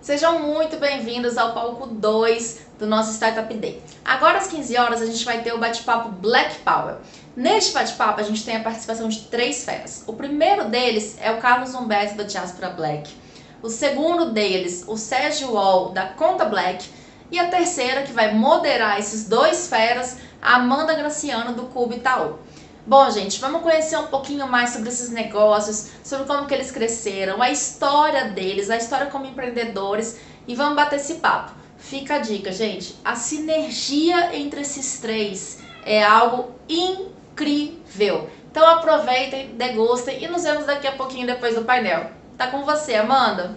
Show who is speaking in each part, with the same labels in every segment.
Speaker 1: Sejam muito bem-vindos ao palco 2 do nosso Startup Day. Agora às 15 horas a gente vai ter o bate-papo Black Power. Neste bate-papo a gente tem a participação de 3 feras. O primeiro deles é o Carlos Humberto da Diaspora Black. O segundo deles, o Sérgio Wall da Conta Black. E a terceira, que vai moderar esses 2 feras, a Amanda Graciano do Cubo Itaú. Bom, gente, vamos conhecer um pouquinho mais sobre esses negócios, sobre como que eles cresceram, a história deles, a história como empreendedores e vamos bater esse papo. Fica a dica, gente, a sinergia entre esses 3 é algo incrível. Então aproveitem, degustem e nos vemos daqui a pouquinho depois do painel. Tá com você, Amanda?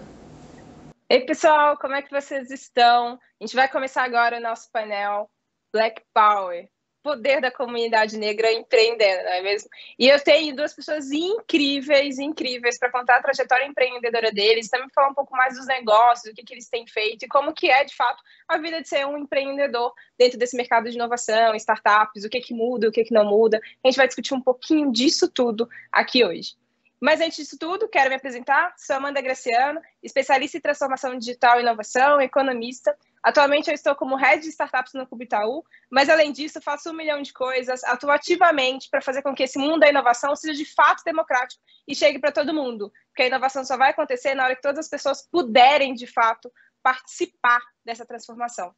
Speaker 2: Ei, pessoal, como é que vocês estão? A gente vai começar agora o nosso painel Black Power. Poder da comunidade negra empreendendo, não é mesmo? E eu tenho 2 pessoas incríveis para contar a trajetória empreendedora deles, também falar um pouco mais dos negócios, o que eles têm feito e como que é, de fato, a vida de ser um empreendedor dentro desse mercado de inovação, startups, o que muda, o que não muda. A gente vai discutir um pouquinho disso tudo aqui hoje. Mas antes disso tudo, quero me apresentar. Sou Amanda Graciano, especialista em transformação digital e inovação, economista. Atualmente eu estou como Head de Startups no Cubo Itaú, mas além disso faço 1 milhão de coisas, atuo ativamente para fazer com que esse mundo da inovação seja de fato democrático e chegue para todo mundo, porque a inovação só vai acontecer na hora que todas as pessoas puderem de fato participar dessa transformação.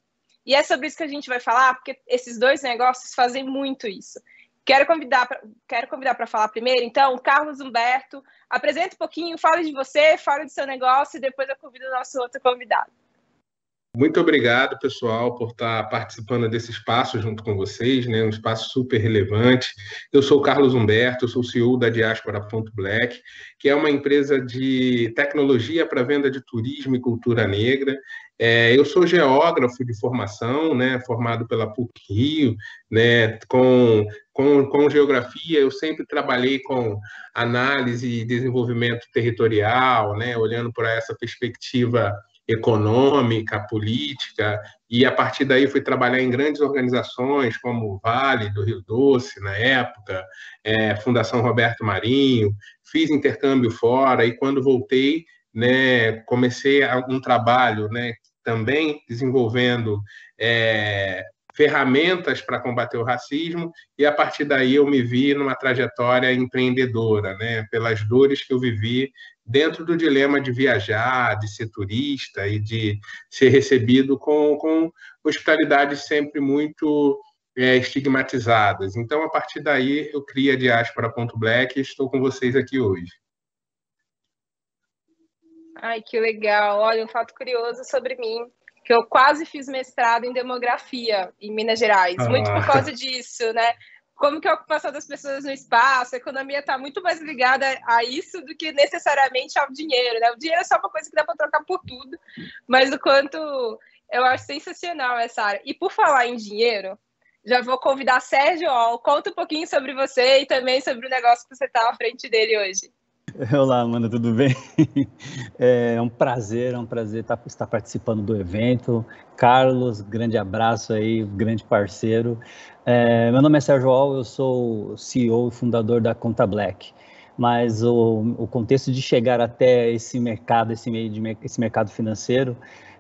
Speaker 2: E é sobre isso que a gente vai falar, porque esses 2 negócios fazem muito isso. Quero convidar para falar primeiro, então, Carlos Humberto, apresenta um pouquinho, fale de você, fale do seu negócio e depois eu convido o nosso outro convidado.
Speaker 3: Muito obrigado, pessoal, por estar participando desse espaço junto com vocês, né? Um espaço super relevante. Eu sou o Carlos Humberto, sou o CEO da Diaspora.Black, que é uma empresa de tecnologia para venda de turismo e cultura negra. Eu sou geógrafo de formação, né? Formado pela PUC-Rio, né? Com geografia, eu sempre trabalhei com análise e desenvolvimento territorial, né? Olhando para essa perspectiva econômica, política, e a partir daí fui trabalhar em grandes organizações como o Vale do Rio Doce, na época, Fundação Roberto Marinho, fiz intercâmbio fora, e quando voltei, né, comecei um trabalho, né, também desenvolvendo ferramentas para combater o racismo, e a partir daí eu me vi numa trajetória empreendedora, né, pelas dores que eu vivi dentro do dilema de viajar, de ser turista e de ser recebido com hospitalidades sempre muito estigmatizadas. Então, a partir daí, eu criei a Diaspora.Black e estou com vocês aqui hoje.
Speaker 2: Ai, que legal. Olha, um fato curioso sobre mim, que eu quase fiz mestrado em demografia em Minas Gerais, muito por causa disso, né? Como que é a ocupação das pessoas no espaço, a economia está muito mais ligada a isso do que necessariamente ao dinheiro, né? O dinheiro é só uma coisa que dá para trocar por tudo, mas o quanto eu acho sensacional essa área. E por falar em dinheiro, já vou convidar Sérgio Wall, conta um pouquinho sobre você e também sobre o negócio que você está à frente dele hoje.
Speaker 4: Olá, Amanda, tudo bem? É um prazer estar participando do evento. Carlos, grande abraço aí, grande parceiro. Meu nome é Sérgio Wall, eu sou CEO e fundador da Conta Black. Mas o contexto de chegar até esse mercado, esse mercado financeiro,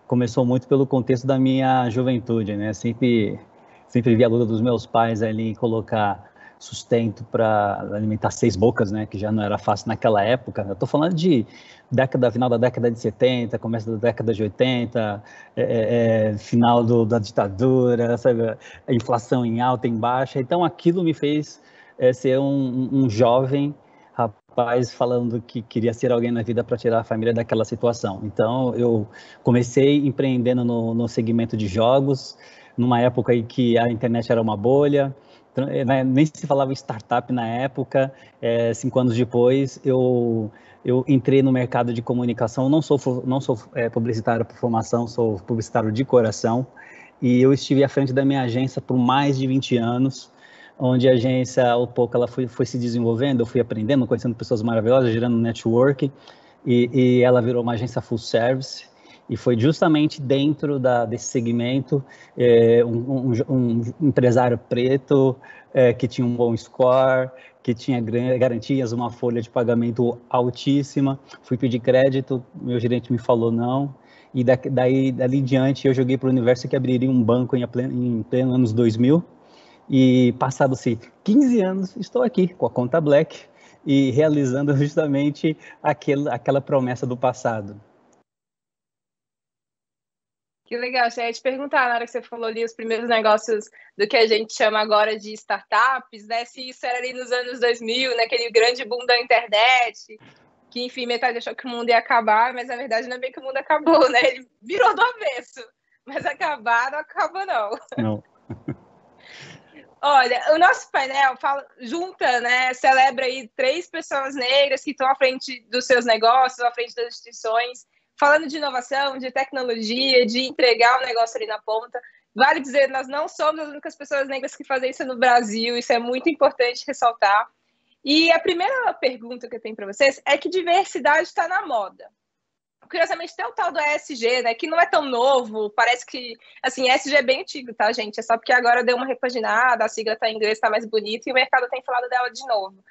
Speaker 4: começou muito pelo contexto da minha juventude, né? Sempre vi a luta dos meus pais ali em colocar sustento para alimentar 6 bocas, né, que já não era fácil naquela época. Eu estou falando de final da década de 70, começo da década de 80, final da ditadura, sabe, a inflação em alta, em baixa. Então, aquilo me fez ser um jovem rapaz falando que queria ser alguém na vida para tirar a família daquela situação. Então, eu comecei empreendendo no segmento de jogos, numa época em que a internet era uma bolha, nem se falava em startup na época. 5 anos depois, eu entrei no mercado de comunicação. Não sou publicitário por formação, sou publicitário de coração, e eu estive à frente da minha agência por mais de 20 anos, onde a agência, ao pouco, ela foi se desenvolvendo, eu fui aprendendo, conhecendo pessoas maravilhosas, gerando network, e ela virou uma agência full service. E foi justamente dentro desse segmento, um empresário preto que tinha um bom score, que tinha garantias, uma folha de pagamento altíssima. Fui pedir crédito, meu gerente me falou não. E dali em diante eu joguei para o universo que abriria um banco em pleno anos 2000. E passados-se 15 anos, estou aqui com a conta Black e realizando justamente aquela promessa do passado.
Speaker 2: Que legal, eu ia te perguntar na hora que você falou ali os primeiros negócios do que a gente chama agora de startups, né? Se isso era ali nos anos 2000, naquele grande boom da internet, que enfim, metade achou que o mundo ia acabar, mas na verdade não é bem que o mundo acabou, né? Ele virou do avesso, mas acabar não acaba não.
Speaker 4: Não.
Speaker 2: Olha, o nosso painel junta, né, celebra aí 3 pessoas negras que estão à frente dos seus negócios, à frente das instituições, falando de inovação, de tecnologia, de entregar o negócio ali na ponta. Vale dizer, nós não somos as únicas pessoas negras que fazem isso no Brasil, isso é muito importante ressaltar. E a primeira pergunta que eu tenho para vocês é que diversidade está na moda. Curiosamente, tem o tal do ESG, né, que não é tão novo, parece que, assim, ESG é bem antigo, tá, gente? É só porque agora deu uma repaginada, a sigla tá em inglês, tá mais bonita, e o mercado tem falado dela de novo.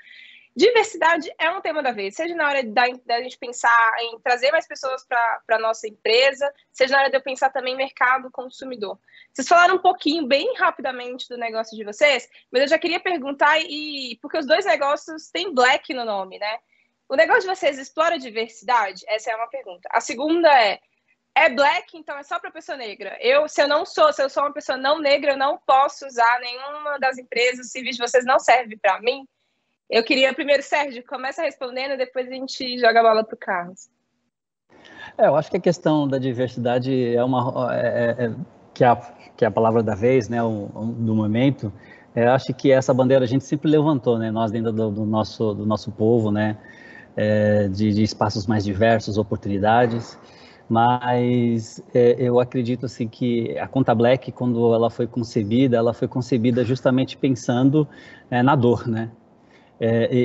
Speaker 2: Diversidade é um tema da vez, seja na hora da gente pensar em trazer mais pessoas para a nossa empresa, seja na hora de eu pensar também em mercado consumidor. Vocês falaram um pouquinho, bem rapidamente, do negócio de vocês, mas eu já queria perguntar, porque os 2 negócios têm Black no nome, né? O negócio de vocês explora diversidade? Essa é uma pergunta. A segunda é Black, então é só para pessoa negra. Se eu sou uma pessoa não negra, eu não posso usar nenhuma das empresas, o serviço de vocês não serve para mim. Eu queria primeiro, Sérgio, começa respondendo, depois a gente joga a bola para o Carlos.
Speaker 4: Eu acho que a questão da diversidade que é a palavra da vez, né, do momento. Eu acho que essa bandeira a gente sempre levantou, né, nós dentro do nosso povo, né, de espaços mais diversos, oportunidades, mas eu acredito assim que a conta Black, quando ela foi concebida justamente pensando na dor, né?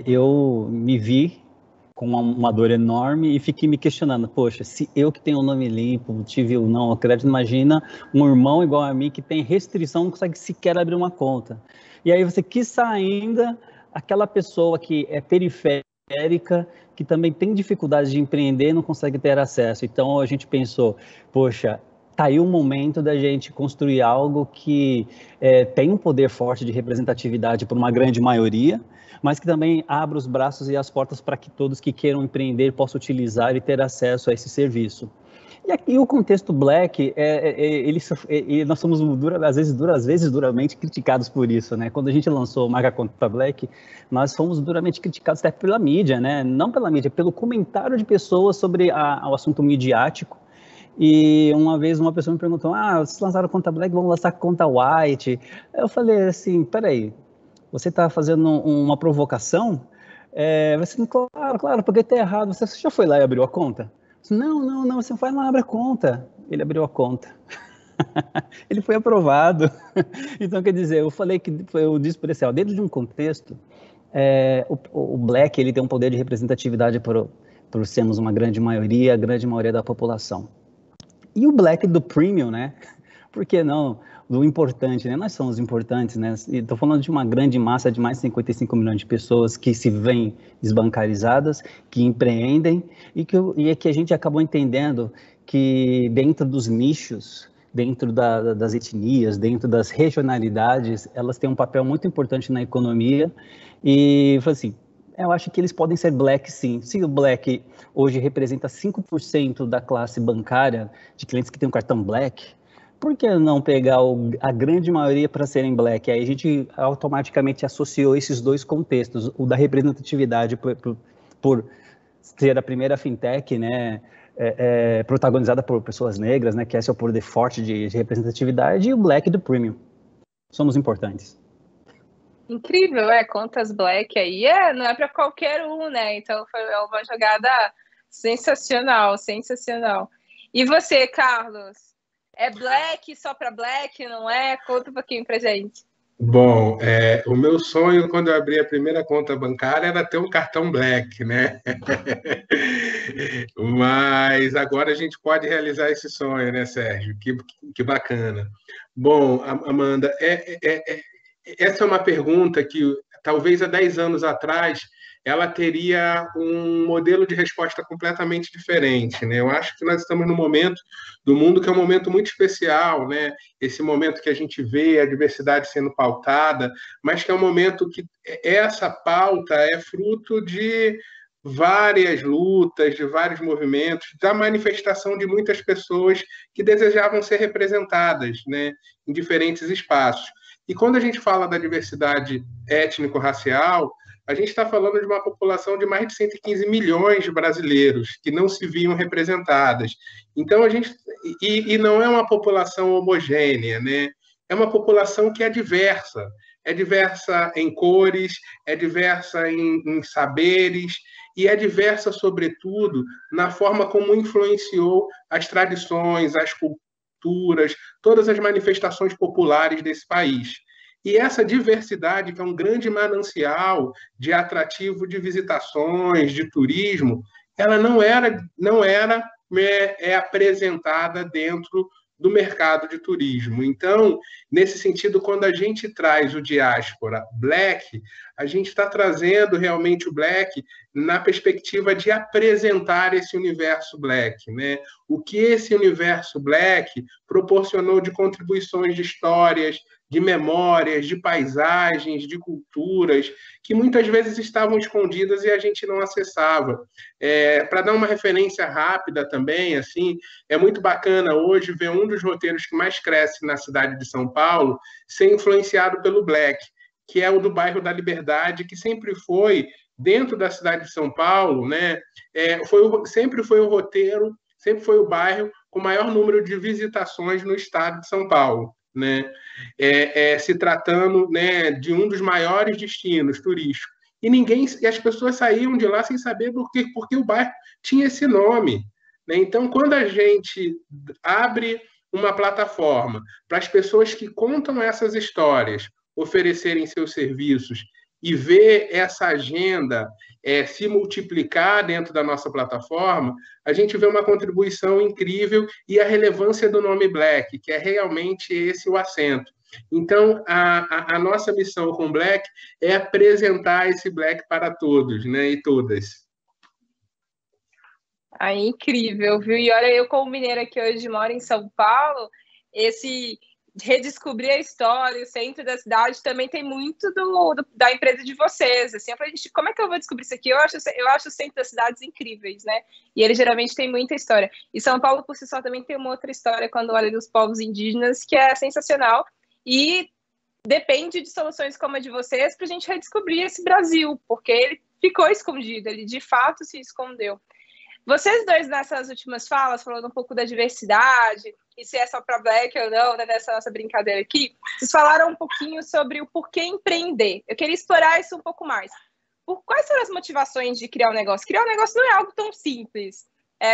Speaker 4: Eu me vi com uma dor enorme e fiquei me questionando, poxa, se eu que tenho o nome limpo, tive ou não o crédito, imagina um irmão igual a mim que tem restrição, não consegue sequer abrir uma conta. E aí você quiçá ainda aquela pessoa que é periférica, que também tem dificuldade de empreender e não consegue ter acesso. Então a gente pensou, poxa, tá aí o momento da gente construir algo que tem um poder forte de representatividade por uma grande maioria, mas que também abra os braços e as portas para que todos que queiram empreender possam utilizar e ter acesso a esse serviço. E aqui o contexto Black, nós somos às vezes duramente criticados por isso, né? Quando a gente lançou o Marca Conta Black, nós fomos duramente criticados até pela mídia, né? Não pela mídia, pelo comentário de pessoas sobre o assunto midiático. E uma vez uma pessoa me perguntou, vocês lançaram conta Black, vamos lançar conta White. Eu falei assim, peraí, você está fazendo uma provocação? Claro, porque está errado. Você já foi lá e abriu a conta? Não, você vai lá e abre a conta. Ele abriu a conta. Ele foi aprovado. Então, quer dizer, eu disse para ele, dentro de um contexto, o Black ele tem um poder de representatividade por sermos uma grande maioria, a grande maioria da população. E o Black do Premium, né? Por que não? Do importante, né? Nós somos importantes, né? Estou falando de uma grande massa de mais de 55 milhões de pessoas que se veem desbancarizadas, que empreendem e que a gente acabou entendendo que dentro dos nichos, dentro das etnias, dentro das regionalidades, elas têm um papel muito importante na economia e, assim, eu acho que eles podem ser Black, sim. Se o Black hoje representa 5% da classe bancária de clientes que têm um cartão Black, por que não pegar a grande maioria para serem Black? Aí a gente automaticamente associou esses 2 contextos, o da representatividade por ser a primeira fintech, né, protagonizada por pessoas negras, né, que é seu poder forte de representatividade, e o Black do Premium. Somos importantes.
Speaker 2: Incrível, contas Black aí, não é para qualquer um, né? Então foi uma jogada sensacional. E você, Carlos? É Black só para Black, não é? Conta um pouquinho pra gente.
Speaker 3: Bom, o meu sonho quando eu abri a primeira conta bancária era ter um cartão Black, né? Mas agora a gente pode realizar esse sonho, né, Sérgio? Que bacana. Bom, Amanda, essa é uma pergunta que talvez há 10 anos atrás ela teria um modelo de resposta completamente diferente, né? Eu acho que nós estamos num momento do mundo que é um momento muito especial, né? Esse momento que a gente vê a diversidade sendo pautada, mas que é um momento que essa pauta é fruto de várias lutas, de vários movimentos, da manifestação de muitas pessoas que desejavam ser representadas, né, em diferentes espaços. E quando a gente fala da diversidade étnico-racial, a gente está falando de uma população de mais de 115 milhões de brasileiros que não se viam representadas. Então, e não é uma população homogênea, né? É uma população que é diversa em cores, é diversa em saberes, e é diversa, sobretudo, na forma como influenciou as tradições, as culturas, todas as manifestações populares desse país. E essa diversidade, que é um grande manancial de atrativo de visitações, de turismo, ela não era apresentada dentro do mercado de turismo. Então, nesse sentido, quando a gente traz o Diáspora Black, a gente está trazendo realmente o Black na perspectiva de apresentar esse universo Black, né? O que esse universo Black proporcionou de contribuições de histórias, de memórias, de paisagens, de culturas, que muitas vezes estavam escondidas e a gente não acessava. Para dar uma referência rápida também, assim, é muito bacana hoje ver um dos roteiros que mais cresce na cidade de São Paulo ser influenciado pelo Black, que é o do bairro da Liberdade, que sempre foi, dentro da cidade de São Paulo, né, sempre foi o roteiro, sempre foi o bairro com o maior número de visitações no estado de São Paulo, né? Se tratando, né, de um dos maiores destinos turísticos. E as pessoas saíam de lá sem saber porque o bairro tinha esse nome, né? Então, quando a gente abre uma plataforma para as pessoas que contam essas histórias oferecerem seus serviços e ver essa agenda se multiplicar dentro da nossa plataforma, a gente vê uma contribuição incrível e a relevância do nome Black, que é realmente esse o acento. Então, a nossa missão com Black é apresentar esse Black para todos, né, e todas.
Speaker 2: Incrível, viu? E olha, eu como mineira que hoje moro em São Paulo, esse redescobrir a história, o centro da cidade também tem muito da empresa de vocês, assim, eu falei, gente, como é que eu vou descobrir isso aqui? Eu acho o centro das cidades incríveis, né? E ele geralmente tem muita história. E São Paulo, por si só, também tem uma outra história quando olha dos povos indígenas, que é sensacional, e depende de soluções como a de vocês para a gente redescobrir esse Brasil, porque ele ficou escondido, ele de fato se escondeu. Vocês dois, nessas últimas falas, falando um pouco da diversidade, e se é só para Black ou não, né, nessa nossa brincadeira aqui, vocês falaram um pouquinho sobre o porquê empreender. Eu queria explorar isso um pouco mais. Quais foram as motivações de criar um negócio? Criar um negócio não é algo tão simples.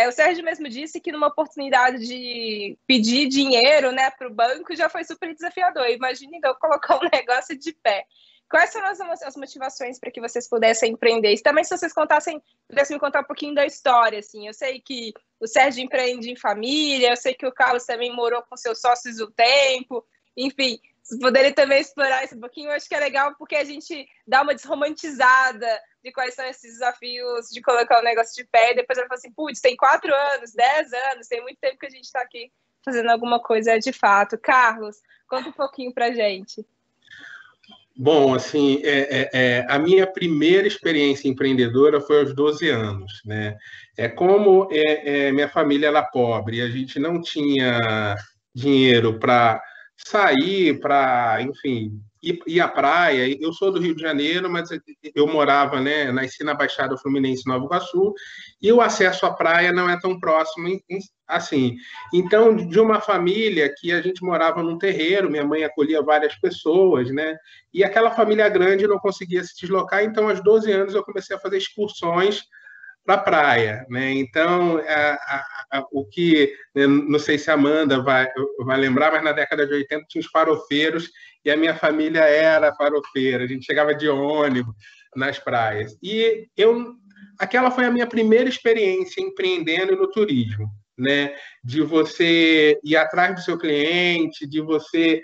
Speaker 2: O Sérgio mesmo disse que numa oportunidade de pedir dinheiro, né, para o banco já foi super desafiador. Imagine eu colocar um negócio de pé. Quais foram as motivações para que vocês pudessem empreender? E também, se vocês pudessem me contar um pouquinho da história, assim. Eu sei que o Sérgio empreende em família, eu sei que o Carlos também morou com seus sócios um tempo. Enfim, se puderem também explorar isso um pouquinho, eu acho que é legal, porque a gente dá uma desromantizada de quais são esses desafios de colocar o negócio de pé. E depois ela fala assim, putz, tem 4 anos, 10 anos, tem muito tempo que a gente está aqui fazendo alguma coisa de fato. Carlos, conta um pouquinho para a gente.
Speaker 3: Bom, assim, a minha primeira experiência empreendedora foi aos 12 anos, né? Como minha família era pobre e a gente não tinha dinheiro para sair, para, enfim, ir à praia. Eu sou do Rio de Janeiro, mas eu morava, né, nasci na Baixada Fluminense, Nova Iguaçu, e o acesso à praia não é tão próximo assim. Então, de uma família que a gente morava num terreiro, minha mãe acolhia várias pessoas, né? E aquela família grande não conseguia se deslocar, então, aos 12 anos, eu comecei a fazer excursões para a praia, né? Então, o que, né, não sei se a Amanda vai lembrar, mas na década de 80 tinha os farofeiros e a minha família era farofeira, a gente chegava de ônibus nas praias. E aquela foi a minha primeira experiência empreendendo no turismo, né? De você ir atrás do seu cliente, de você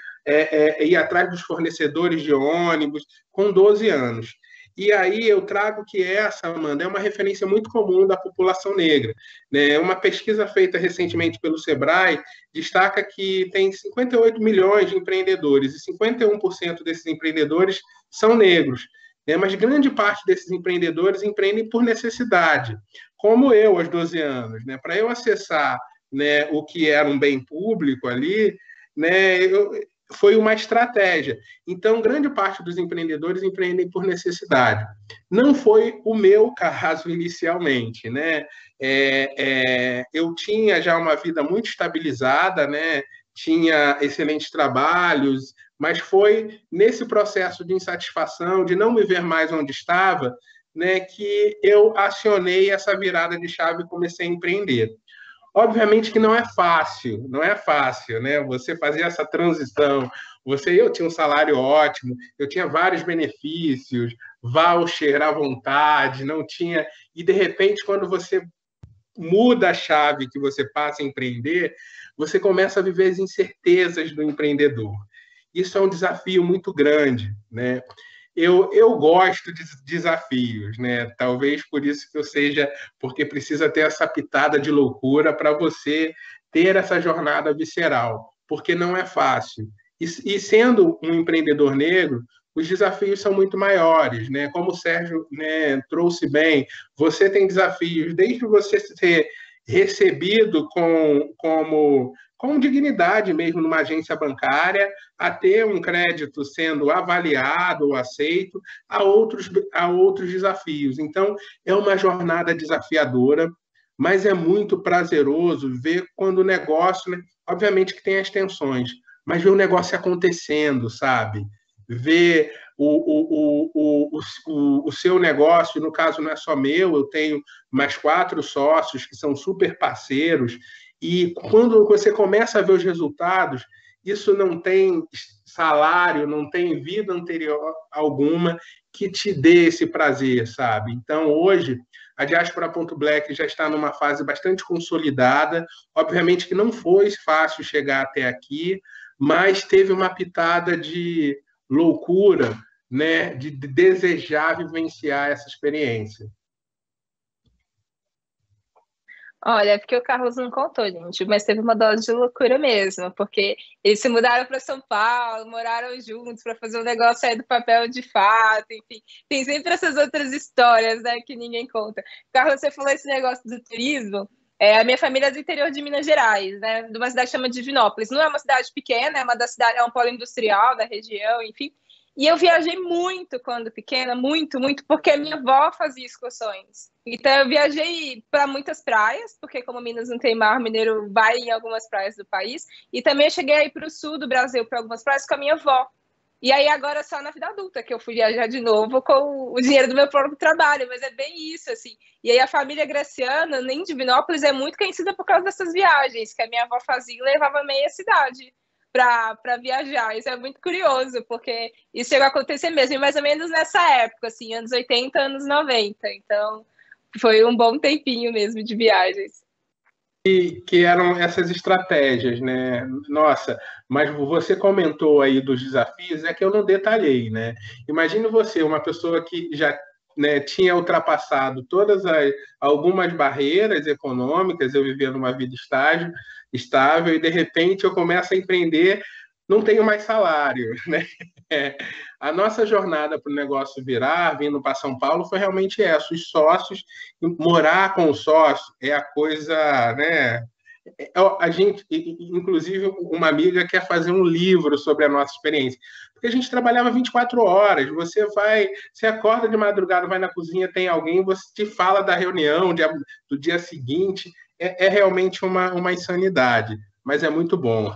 Speaker 3: ir atrás dos fornecedores de ônibus, com 12 anos. E aí eu trago que essa, Amanda, é uma referência muito comum da população negra, né? Uma pesquisa feita recentemente pelo Sebrae destaca que tem 58 milhões de empreendedores e 51% desses empreendedores são negros, né? Mas grande parte desses empreendedores empreendem por necessidade, como eu aos 12 anos, né? Para eu acessar, né, o que era um bem público ali, né, foi uma estratégia. Então, grande parte dos empreendedores empreendem por necessidade. Não foi o meu caso inicialmente, né? Eu tinha já uma vida muito estabilizada, né? Tinha excelentes trabalhos, mas foi nesse processo de insatisfação, de não me ver mais onde estava, né, que eu acionei essa virada de chave e comecei a empreender. Obviamente que não é fácil, né? Você fazer essa transição. Eu tinha um salário ótimo, eu tinha vários benefícios, voucher à vontade, não tinha. E de repente, quando você muda a chave que você passa a empreender, você começa a viver as incertezas do empreendedor. Isso é um desafio muito grande, né? Eu gosto de desafios, né? Talvez por isso que eu seja, porque precisa ter essa pitada de loucura para você ter essa jornada visceral, porque não é fácil. E sendo um empreendedor negro, os desafios são muito maiores, né? Como o Sérgio, né, trouxe bem, você tem desafios desde você ser recebido com dignidade mesmo numa agência bancária, a ter um crédito sendo avaliado ou aceito, a outros desafios. Então, é uma jornada desafiadora, mas é muito prazeroso ver quando o negócio, né, obviamente que tem as tensões, mas ver o negócio acontecendo, sabe? Ver o seu negócio, no caso não é só meu, eu tenho mais 4 sócios que são super parceiros, e quando você começa a ver os resultados, isso não tem salário, não tem vida anterior alguma que te dê esse prazer, sabe? Então, hoje, a Diaspora.Black já está numa fase bastante consolidada. Obviamente que não foi fácil chegar até aqui, mas teve uma pitada de loucura, né? De desejar vivenciar essa experiência.
Speaker 2: Olha, porque o Carlos não contou, gente, mas teve uma dose de loucura mesmo, porque eles se mudaram para São Paulo, moraram juntos para fazer um negócio sair do papel de fato, enfim, tem sempre essas outras histórias, né, que ninguém conta. Carlos, você falou esse negócio do turismo, a minha família é do interior de Minas Gerais, né, de uma cidade que chama Divinópolis, não é uma cidade pequena, é um polo industrial da região, enfim, e eu viajei muito quando pequena, muito, muito, porque a minha avó fazia excursões. Então, eu viajei para muitas praias, porque como Minas não tem mar, mineiro vai em algumas praias do país. E também eu cheguei aí para o sul do Brasil, para algumas praias, com a minha avó. E aí, agora, só na vida adulta, que eu fui viajar de novo com o dinheiro do meu próprio trabalho. Mas é bem isso, assim. E aí, a família graciana, em Divinópolis, é muito conhecida por causa dessas viagens, que a minha avó fazia e levava meia cidade para viajar. Isso é muito curioso, porque isso chegou a acontecer mesmo, mais ou menos nessa época, assim, anos 80, anos 90. Então, foi um bom tempinho mesmo de viagens.
Speaker 3: Que eram essas estratégias, né? Nossa, mas você comentou aí dos desafios, é que eu não detalhei, né? Imagine você, uma pessoa que já, né, tinha ultrapassado algumas barreiras econômicas, eu vivia numa vida estável e de repente eu começo a empreender, não tenho mais salário, né? A nossa jornada para o negócio virar, vindo para São Paulo, foi realmente essa. Os sócios, morar com o sócio é a coisa, né? A gente, inclusive, uma amiga quer fazer um livro sobre a nossa experiência, porque a gente trabalhava 24 horas, você acorda de madrugada, vai na cozinha, tem alguém, você te fala da reunião do dia seguinte, é realmente uma insanidade, mas é muito bom.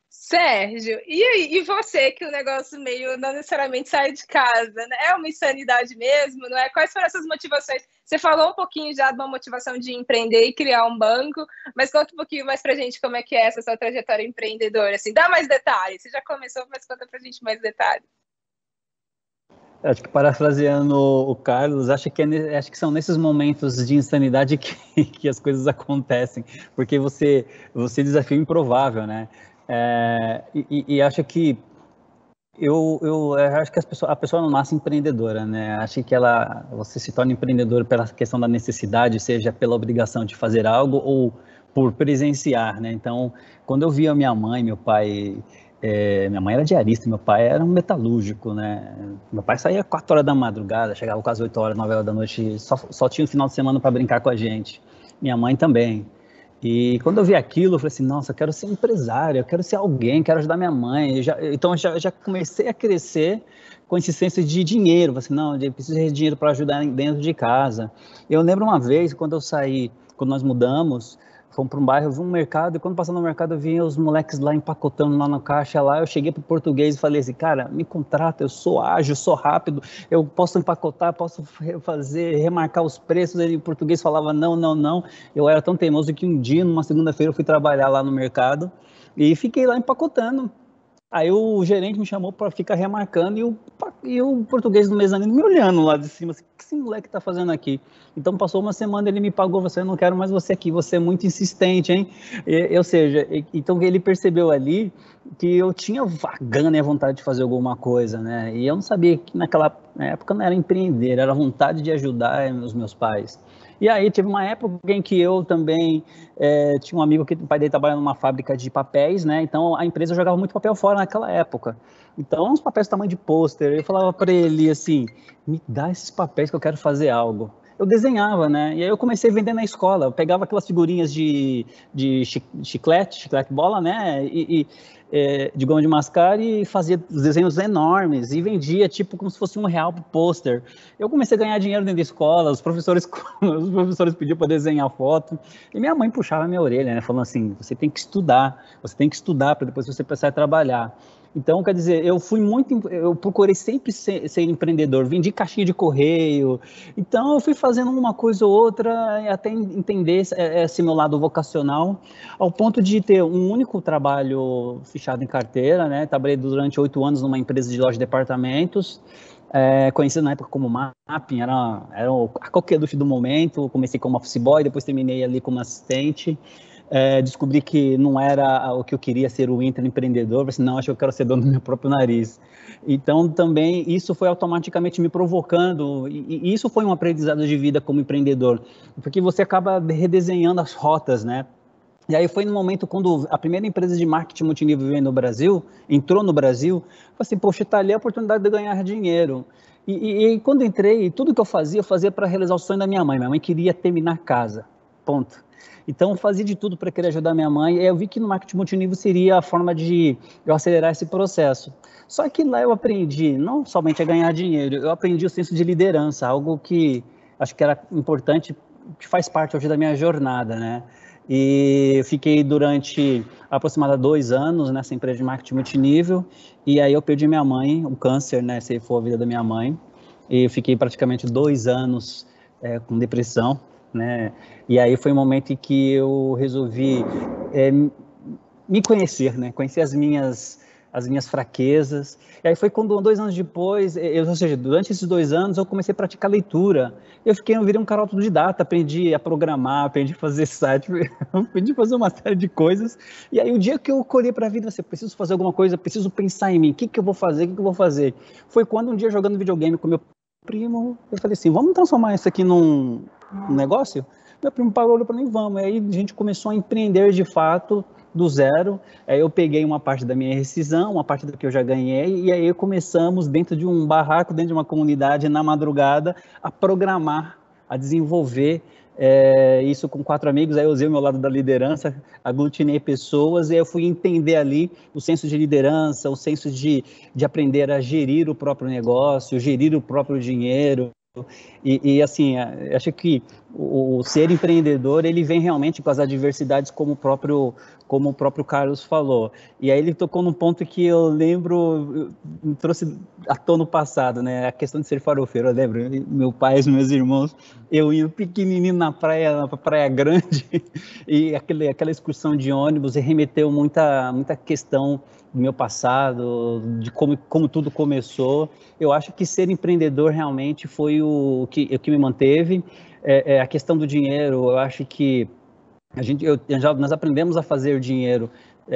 Speaker 2: Sérgio, e você que o negócio meio não necessariamente sai de casa, né? É uma insanidade mesmo, não é? Quais foram essas motivações? Você falou um pouquinho já de uma motivação de empreender e criar um banco, mas conta um pouquinho mais pra gente como é que é essa sua trajetória empreendedora, assim, dá mais detalhes. Você já começou, mas conta pra gente mais detalhes.
Speaker 4: Acho que parafraseando o Carlos, acho que são nesses momentos de insanidade que as coisas acontecem, porque você desafia o improvável, né? E acho que Eu acho que a pessoa não nasce empreendedora, né? Acho que você se torna empreendedor pela questão da necessidade, seja pela obrigação de fazer algo ou por presenciar, né? Então, quando eu via minha mãe, meu pai, minha mãe era diarista, meu pai era um metalúrgico, né? Meu pai saía 4 horas da madrugada, chegava quase 8 horas, 9 horas da noite, só tinha o final de semana para brincar com a gente. Minha mãe também. E quando eu vi aquilo, eu falei assim, nossa, eu quero ser empresário, eu quero ser alguém, quero ajudar minha mãe. Então, eu já comecei a crescer com esse senso de dinheiro. Falei assim, não, eu preciso de dinheiro para ajudar dentro de casa. Eu lembro uma vez, quando eu saí, quando nós mudamos, fomos para um bairro, eu vi um mercado, e quando passando no mercado, eu vi os moleques lá empacotando lá na caixa, lá, eu cheguei para o português e falei assim, cara, me contrata, eu sou ágil, sou rápido, eu posso empacotar, posso fazer, remarcar os preços. E o português falava não, não, não. Eu era tão teimoso que um dia, numa segunda-feira, eu fui trabalhar lá no mercado e fiquei lá empacotando. Aí o gerente me chamou para ficar remarcando e o português do mezanino me olhando lá de cima, assim, o que esse moleque tá fazendo aqui? Então passou uma semana, ele me pagou, eu não quero mais você aqui, você é muito insistente, hein? Ou seja, então ele percebeu ali que eu tinha gana e a vontade de fazer alguma coisa, né? E eu não sabia que naquela época não era empreender, era a vontade de ajudar os meus pais. E aí teve uma época em que eu também tinha um amigo que o pai dele trabalhava numa fábrica de papéis, né? Então a empresa jogava muito papel fora naquela época. Então uns papéis do tamanho de pôster. Eu falava para ele assim, me dá esses papéis que eu quero fazer algo. Eu desenhava, né? E aí eu comecei a vender na escola. Eu pegava aquelas figurinhas de chiclete bola, né? De goma de mascar e fazia desenhos enormes e vendia tipo como se fosse R$1 pro pôster. Eu comecei a ganhar dinheiro dentro da escola, os professores pediam para desenhar foto e minha mãe puxava a minha orelha, né, falando assim, você tem que estudar para depois você precisar trabalhar. Então, quer dizer, eu procurei sempre ser empreendedor, vendi caixinha de correio, então eu fui fazendo uma coisa ou outra até entender esse meu lado vocacional, ao ponto de ter um único trabalho fechado em carteira, né? Trabalhei durante 8 anos numa empresa de loja de departamentos, conhecido na época como Mapping, era a coqueluche do momento. Comecei como office boy, depois terminei ali como assistente. Descobri que não era o que eu queria ser o intraempreendedor, falei assim, não, acho que eu quero ser dono do meu próprio nariz. Então também isso foi automaticamente me provocando, e isso foi um aprendizado de vida como empreendedor, porque você acaba redesenhando as rotas, né? E aí foi no momento quando a primeira empresa de marketing multinível veio no Brasil, entrou no Brasil, falei assim, poxa, está ali a oportunidade de ganhar dinheiro. E quando entrei, tudo que eu fazia para realizar o sonho da minha mãe. Minha mãe queria terminar a casa, ponto. Então eu fazia de tudo para querer ajudar minha mãe, e eu vi que no marketing multinível seria a forma de eu acelerar esse processo. Só que lá eu aprendi não somente a ganhar dinheiro, eu aprendi o senso de liderança, algo que acho que era importante, que faz parte hoje da minha jornada, né? E fiquei durante aproximadamente 2 anos nessa empresa de marketing multinível, e aí eu perdi minha mãe, um câncer, né? Essa foi a vida da minha mãe, e fiquei praticamente 2 anos com depressão, né? E aí foi um momento em que eu resolvi me conhecer, né? Conhecer as minhas fraquezas. E aí foi quando, 2 anos depois, ou seja, durante esses 2 anos, eu comecei a praticar leitura. Eu virei um cara autodidata, aprendi a programar, aprendi a fazer site, aprendi a fazer uma série de coisas. E aí o dia que eu colhei para a vida, assim, preciso fazer alguma coisa, preciso pensar em mim, o que eu vou fazer, Foi quando um dia, jogando videogame com meu primo, eu falei assim, vamos transformar isso aqui num negócio? Meu primo parou, olhou para mim, vamos. E aí a gente começou a empreender de fato, do zero. Aí eu peguei uma parte da minha rescisão, uma parte do que eu já ganhei, e aí começamos dentro de um barraco, dentro de uma comunidade, na madrugada, a programar, a desenvolver isso com 4 amigos. Aí eu usei o meu lado da liderança, aglutinei pessoas, e aí eu fui entender ali o senso de liderança, o senso de aprender a gerir o próprio negócio, gerir o próprio dinheiro. E assim, acho que o ser empreendedor, ele vem realmente com as adversidades, como o próprio Carlos falou. E aí ele tocou num ponto que eu lembro, me trouxe à tona o passado, né? A questão de ser farofeiro. Eu lembro, meu pai e meus irmãos, eu ia pequenininho na Praia Grande, e aquela excursão de ônibus remeteu muita questão do meu passado, de como tudo começou. Eu acho que ser empreendedor realmente foi o que me manteve. A questão do dinheiro, eu acho que nós aprendemos a fazer dinheiro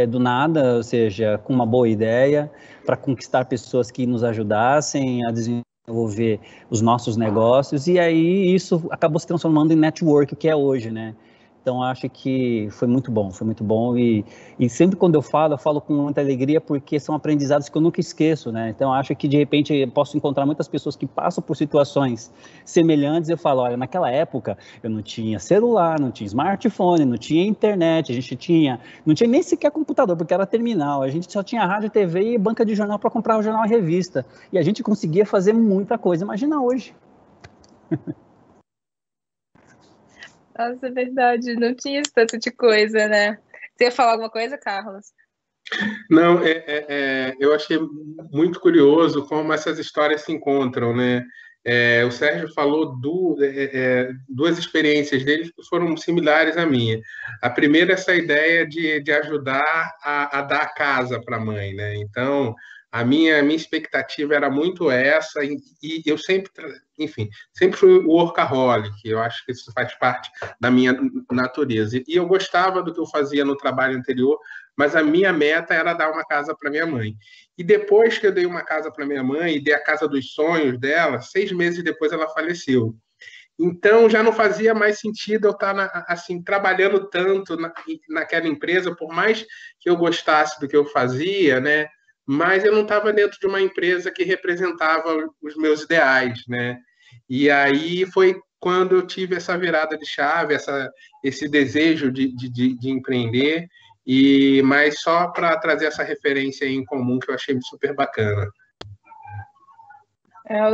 Speaker 4: do nada, ou seja, com uma boa ideia, para conquistar pessoas que nos ajudassem a desenvolver os nossos negócios, e aí isso acabou se transformando em network, que é hoje, né? Então, acho que foi muito bom, e sempre quando eu falo com muita alegria, porque são aprendizados que eu nunca esqueço, né? Então, acho que, de repente, eu posso encontrar muitas pessoas que passam por situações semelhantes, e eu falo, olha, naquela época, eu não tinha celular, não tinha smartphone, não tinha internet, não tinha nem sequer computador, porque era terminal, a gente só tinha rádio, TV e banca de jornal para comprar o jornal e revista, e a gente conseguia fazer muita coisa, imagina hoje.
Speaker 2: Nossa, é verdade, não tinha esse tanto de coisa, né? Você ia falar alguma coisa, Carlos?
Speaker 3: Não, eu achei muito curioso como essas histórias se encontram, né? O Sérgio falou duas experiências dele que foram similares à minha. A primeira, essa ideia de ajudar a dar a casa para a mãe, né? Então, a minha expectativa era muito essa, e eu sempre, enfim, sempre fui workaholic, eu acho que isso faz parte da minha natureza. E eu gostava do que eu fazia no trabalho anterior, mas a minha meta era dar uma casa para minha mãe. E depois que eu dei uma casa para minha mãe e dei a casa dos sonhos dela, 6 meses depois ela faleceu. Então, já não fazia mais sentido eu estar assim, trabalhando tanto naquela empresa, por mais que eu gostasse do que eu fazia, né? Mas eu não estava dentro de uma empresa que representava os meus ideais, né? E aí foi quando eu tive essa virada de chave, esse desejo de empreender, mas só para trazer essa referência em comum que eu achei super bacana.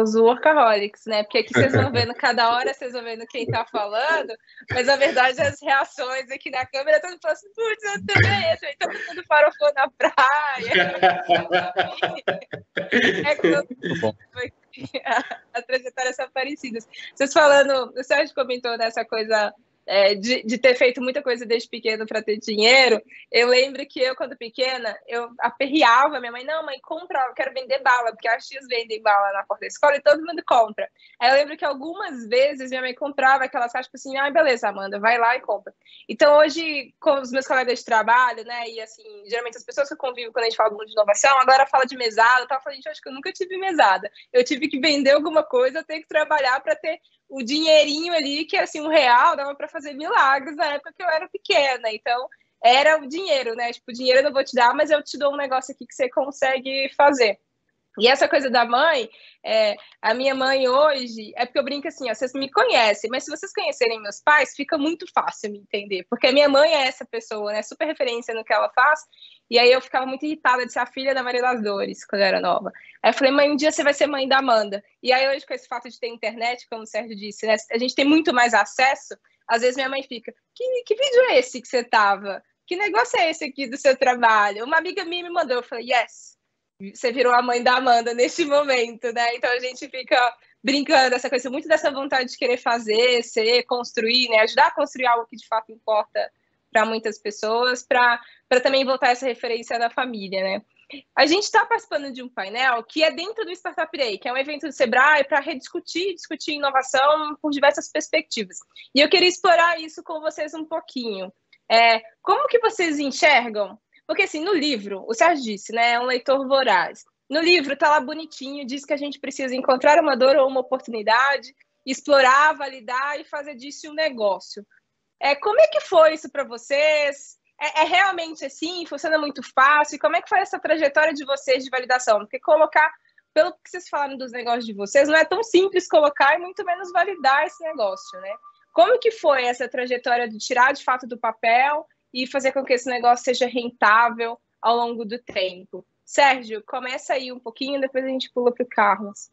Speaker 2: Os workaholics, né? Porque aqui vocês vão vendo, cada hora vocês vão vendo quem tá falando, mas a verdade as reações aqui na câmera, todo mundo falando assim, putz, eu também, todo mundo farofou na praia. A trajetória são parecidas. Vocês falando, o Sérgio comentou nessa coisa de ter feito muita coisa desde pequeno para ter dinheiro. Eu lembro que eu, quando pequena, eu aperreava minha mãe, não, mãe, compra, eu quero vender bala, porque as tias vendem bala na porta da escola e todo mundo compra. Aí eu lembro que algumas vezes minha mãe comprava aquelas caixas, tipo assim, ah, beleza, Amanda, vai lá e compra. Então hoje, com os meus colegas de trabalho, né, e assim, geralmente as pessoas que eu convivo quando a gente fala muito de inovação, agora fala de mesada, eu tava falando, gente, acho que eu nunca tive mesada. Eu tive que vender alguma coisa, eu tenho que trabalhar para ter o dinheirinho ali, que assim, R$1 dava para fazer milagres na época que eu era pequena. Então, era o dinheiro, né? Tipo, o dinheiro eu não vou te dar, mas eu te dou um negócio aqui que você consegue fazer. E essa coisa da mãe, a minha mãe hoje, é porque eu brinco assim, ó, vocês me conhecem, mas se vocês conhecerem meus pais, fica muito fácil me entender, porque a minha mãe é essa pessoa, né? Super referência no que ela faz. E aí eu ficava muito irritada de ser a filha da Maria das Dores, quando eu era nova. Aí eu falei, mãe, um dia você vai ser mãe da Amanda. E aí hoje, com esse fato de ter internet, como o Sérgio disse, né, a gente tem muito mais acesso. Às vezes minha mãe fica, que vídeo é esse que você tava? Que negócio é esse aqui do seu trabalho? Uma amiga minha me mandou, eu falei, yes, você virou a mãe da Amanda neste momento, né? Então a gente fica brincando, essa coisa, muito dessa vontade de querer fazer, construir, né? Ajudar a construir algo que de fato importa para muitas pessoas, para também voltar essa referência da família, né? A gente está participando de um painel que é dentro do Startup Day, que é um evento do Sebrae para discutir inovação por diversas perspectivas. E eu queria explorar isso com vocês um pouquinho. Como que vocês enxergam? Porque, assim, no livro, o Sérgio disse, né, é um leitor voraz. No livro tá lá bonitinho, diz que a gente precisa encontrar uma dor ou uma oportunidade, explorar, validar e fazer disso um negócio. Como é que foi isso para vocês? Realmente assim? Funciona muito fácil? E como é que foi essa trajetória de vocês de validação? Porque colocar, pelo que vocês falaram dos negócios de vocês, não é tão simples colocar e muito menos validar esse negócio, né? Como que foi essa trajetória de tirar de fato do papel e fazer com que esse negócio seja rentável ao longo do tempo? Sérgio, começa aí um pouquinho, depois a gente pula para o Carlos.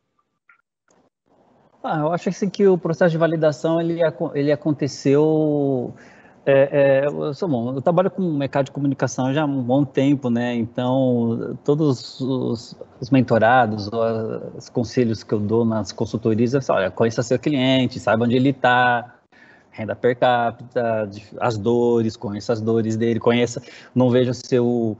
Speaker 4: Eu acho assim, que o processo de validação ele aconteceu. Eu trabalho com mercado de comunicação já há um bom tempo, né? Então, todos os mentorados, os conselhos que eu dou nas consultorias, olha, conheça seu cliente, saiba onde ele está, renda per capita, as dores, conheça as dores dele, não veja o seu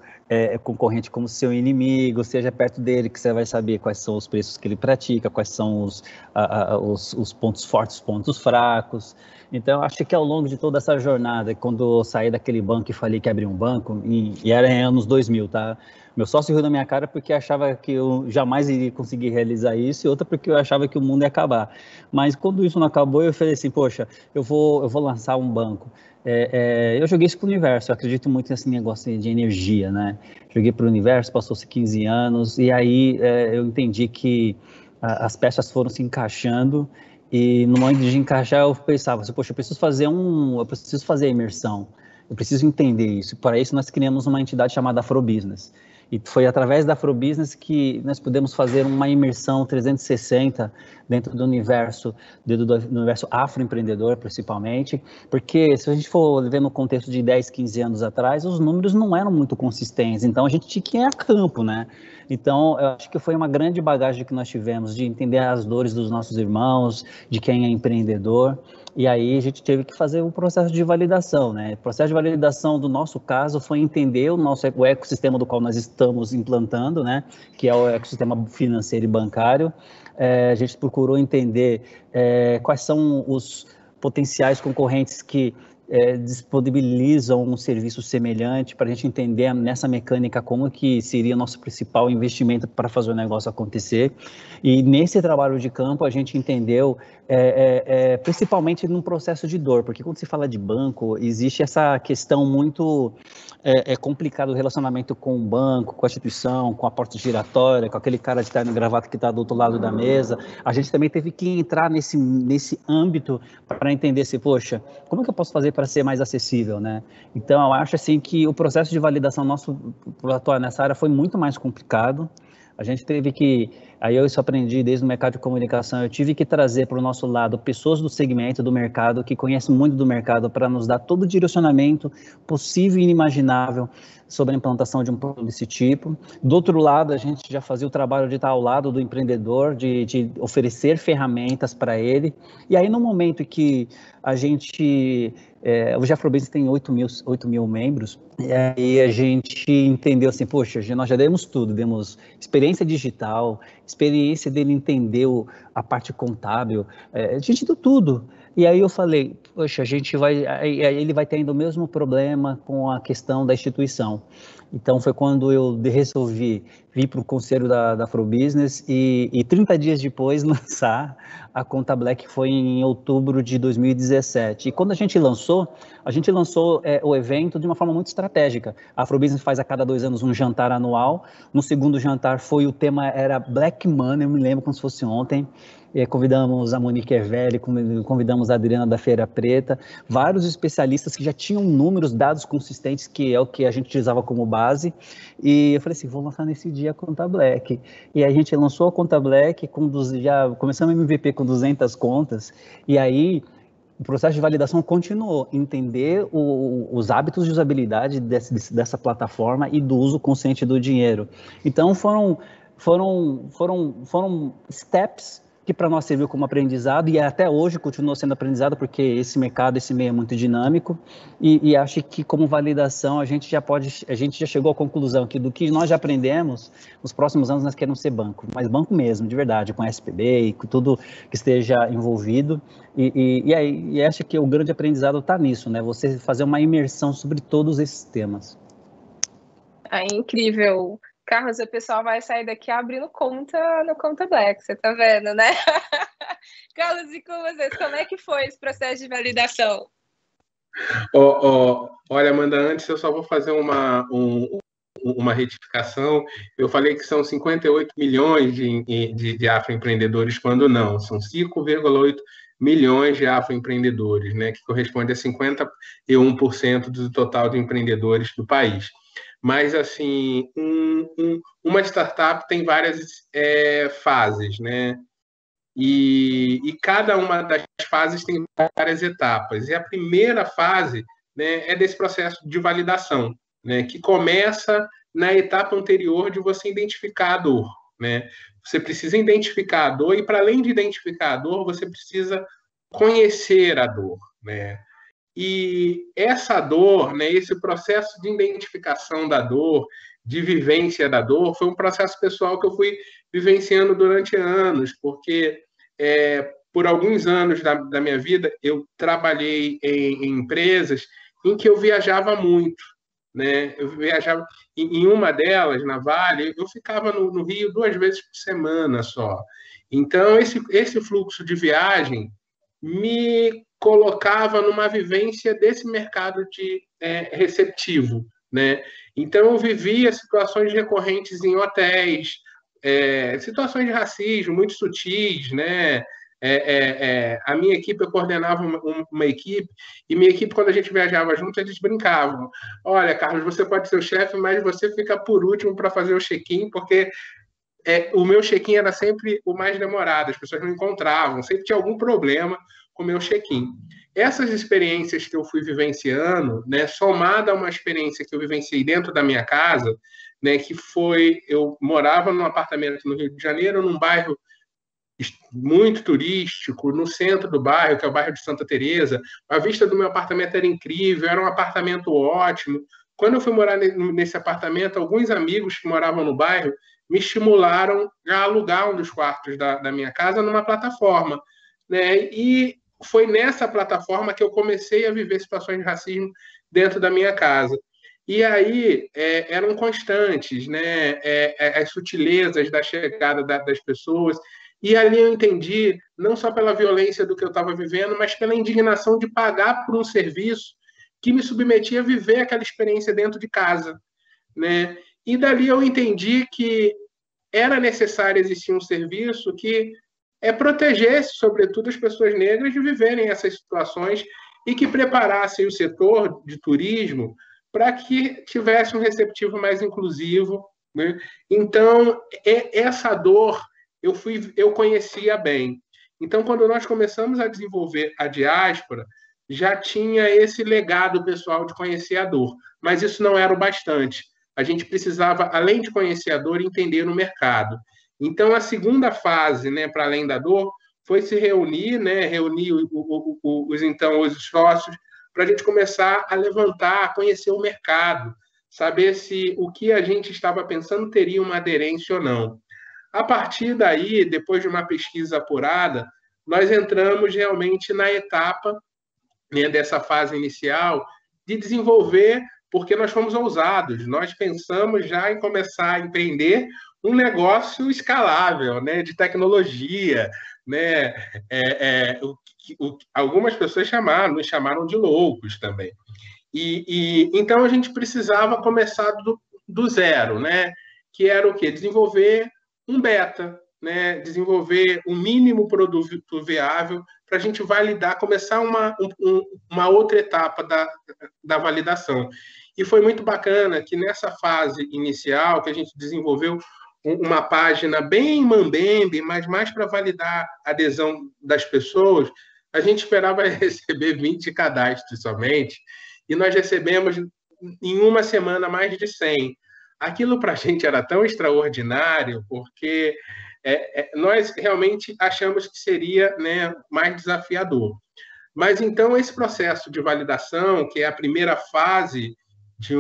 Speaker 4: concorrente como seu inimigo, seja perto dele que você vai saber quais são os preços que ele pratica, quais são os pontos fortes, os pontos fracos. Então, eu acho que ao longo de toda essa jornada, quando eu saí daquele banco e falei que ia abrir um banco, e era em anos 2000, tá? Meu sócio riu na minha cara porque achava que eu jamais iria conseguir realizar isso, e outra porque eu achava que o mundo ia acabar. Mas quando isso não acabou, eu falei assim, poxa, eu vou lançar um banco. Eu joguei isso para o universo, eu acredito muito nesse negócio de energia, né? Joguei para o universo, passou-se 15 anos, e aí eu entendi que as peças foram se encaixando, e no momento de encaixar eu pensava assim, poxa, eu preciso fazer a imersão, eu preciso entender isso. Para isso nós criamos uma entidade chamada Afrobusiness. E foi através da Afrobusiness que nós pudemos fazer uma imersão 360 dentro do universo afroempreendedor, principalmente, porque se a gente for ver no contexto de 10, 15 anos atrás, os números não eram muito consistentes, então a gente tinha que ir a campo, né? Então, eu acho que foi uma grande bagagem que nós tivemos de entender as dores dos nossos irmãos, de quem é empreendedor, e aí a gente teve que fazer um processo de validação, né? O processo de validação do nosso caso foi entender o ecossistema do qual nós estamos implantando, né? Que é o ecossistema financeiro e bancário. A gente procurou entender quais são os potenciais concorrentes que disponibilizam um serviço semelhante, para a gente entender nessa mecânica como que seria o nosso principal investimento para fazer o negócio acontecer. E nesse trabalho de campo a gente entendeu principalmente num processo de dor, porque quando se fala de banco, existe essa questão muito complicada do relacionamento com o banco, com a instituição, com a porta giratória, com aquele cara de terno e gravata que está do outro lado da mesa. A gente também teve que entrar nesse âmbito para entender se, poxa, como é que eu posso fazer para ser mais acessível, né? Então, eu acho assim que o processo de validação nosso para atuar nessa área foi muito mais complicado. A gente teve que, aí eu isso aprendi desde o mercado de comunicação, eu tive que trazer para o nosso lado pessoas do segmento, do mercado, que conhecem muito do mercado, para nos dar todo o direcionamento possível e inimaginável sobre a implantação de um produto desse tipo. Do outro lado, a gente já fazia o trabalho de estar ao lado do empreendedor, de oferecer ferramentas para ele. E aí, no momento que a gente... o Afrobusiness tem 8 mil membros, e aí a gente entendeu assim, poxa, nós já demos tudo, demos experiência digital, experiência dele entender a parte contábil, a gente deu tudo. E aí eu falei, poxa, ele vai ter ainda o mesmo problema com a questão da instituição. Então foi quando eu resolvi vir para o conselho da Afrobusiness e 30 dias depois lançar a Conta Black, que foi em outubro de 2017. E quando a gente lançou o evento de uma forma muito estratégica. A Afrobusiness faz a cada 2 anos um jantar anual. No segundo jantar o tema era Black Money, eu me lembro como se fosse ontem. Convidamos a Monique Ervelli, convidamos a Adriana da Feira Preta, vários especialistas que já tinham números, dados consistentes, que é o que a gente utilizava como base, e eu falei assim, vou lançar nesse dia a Conta Black. E aí a gente lançou a Conta Black, já começamos o MVP com 200 contas, e aí o processo de validação continuou, entender os hábitos de usabilidade dessa plataforma e do uso consciente do dinheiro. Então foram steps que para nós serviu como aprendizado e até hoje continua sendo aprendizado, porque esse mercado, esse meio é muito dinâmico, e acho que como validação a gente já chegou à conclusão que do que nós já aprendemos, nos próximos anos nós queremos ser banco, mas banco mesmo, de verdade, com SPB e com tudo que esteja envolvido, e acho que o grande aprendizado está nisso, né? Você fazer uma imersão sobre todos esses temas.
Speaker 2: É incrível. Carlos, o pessoal vai sair daqui abrindo conta no Conta Black, você tá vendo, né? Carlos, e com vocês, como é que foi esse processo de validação?
Speaker 3: Olha, Amanda, antes eu só vou fazer uma retificação. Eu falei que são 58 milhões de afroempreendedores, quando não, são 5,8 milhões de afroempreendedores, né, que corresponde a 51% do total de empreendedores do país. Mas, assim, uma startup tem várias fases, né? E cada uma das fases tem várias etapas. E a primeira fase, né, é desse processo de validação, né, que começa na etapa anterior de você identificar a dor, né? Você precisa identificar a dor e, para além de identificar a dor, você precisa conhecer a dor, né? E essa dor, né, esse processo de identificação da dor, de vivência da dor, foi um processo pessoal que eu fui vivenciando durante anos, porque por alguns anos da minha vida eu trabalhei em empresas em que eu viajava muito, né? Eu viajava em uma delas, na Vale, eu ficava no Rio 2 vezes por semana só. Então, esse fluxo de viagem me colocava numa vivência desse mercado receptivo, né? Então, eu vivia situações recorrentes em hotéis, situações de racismo muito sutis, né? A minha equipe, eu coordenava uma equipe, e minha equipe, quando a gente viajava junto, eles brincavam. Olha, Carlos, você pode ser o chefe, mas você fica por último para fazer o check-in, porque o meu check-in era sempre o mais demorado, as pessoas não encontravam, sempre tinha algum problema com o meu check-in. Essas experiências que eu fui vivenciando, né, somada a uma experiência que eu vivenciei dentro da minha casa, né, que foi, eu morava num apartamento no Rio de Janeiro, num bairro muito turístico, no centro do bairro, que é o bairro de Santa Teresa. A vista do meu apartamento era incrível, era um apartamento ótimo. Quando eu fui morar nesse apartamento, alguns amigos que moravam no bairro me estimularam a alugar um dos quartos da minha casa numa plataforma, né? E foi nessa plataforma que eu comecei a viver situações de racismo dentro da minha casa. E aí eram constantes, né? As sutilezas da chegada das pessoas. E ali eu entendi, não só pela violência do que eu estava vivendo, mas pela indignação de pagar por um serviço que me submetia a viver aquela experiência dentro de casa, né? E dali eu entendi que era necessário existir um serviço que protegesse, sobretudo, as pessoas negras de viverem essas situações e que preparasse o setor de turismo para que tivesse um receptivo mais inclusivo, né? Então, essa dor eu conhecia bem. Então, quando nós começamos a desenvolver a diáspora, já tinha esse legado pessoal de conhecer a dor, mas isso não era o bastante. A gente precisava, além de conhecer a dor, entender o mercado. Então, a segunda fase, né, para além da dor, foi se reunir, né, reunir os sócios, para a gente começar a levantar, a conhecer o mercado, saber se o que a gente estava pensando teria uma aderência ou não. A partir daí, depois de uma pesquisa apurada, nós entramos realmente na etapa, né, dessa fase inicial de desenvolver, porque nós fomos ousados, nós pensamos já em começar a empreender um negócio escalável, né, de tecnologia, né, algumas pessoas nos chamaram de loucos também. Então a gente precisava começar do zero, né, que era o quê? Desenvolver um beta, né, desenvolver um mínimo produto viável para a gente validar, começar uma outra etapa da validação. E foi muito bacana que nessa fase inicial, que a gente desenvolveu uma página bem mambembe, mas mais para validar a adesão das pessoas, a gente esperava receber 20 cadastros somente, e nós recebemos em uma semana mais de 100. Aquilo para a gente era tão extraordinário, porque nós realmente achamos que seria, né, mais desafiador. Mas então esse processo de validação, que é a primeira fase de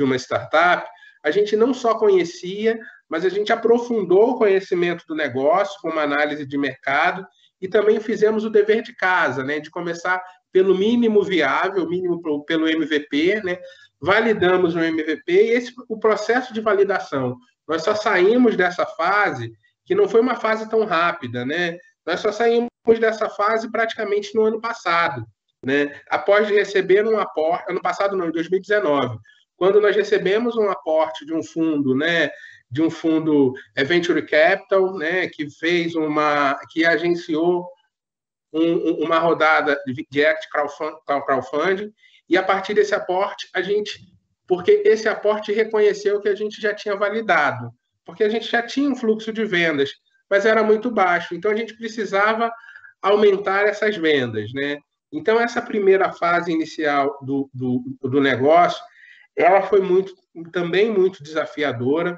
Speaker 3: uma startup, a gente não só conhecia, mas a gente aprofundou o conhecimento do negócio com uma análise de mercado e também fizemos o dever de casa, né, de começar pelo mínimo viável, mínimo pelo MVP, né? Validamos o MVP e o processo de validação. Nós só saímos dessa fase, que não foi uma fase tão rápida, né? Nós só saímos dessa fase praticamente no ano passado, né? Após receber um aporte, ano passado não, em 2019, quando nós recebemos um aporte de um fundo, né? De um fundo Venture Capital, né? Que agenciou uma rodada de Act Crowdfunding, e a partir desse aporte, porque esse aporte reconheceu que a gente já tinha validado, porque a gente já tinha um fluxo de vendas, mas era muito baixo, então a gente precisava aumentar essas vendas, né? Então, essa primeira fase inicial do negócio, ela foi também muito desafiadora,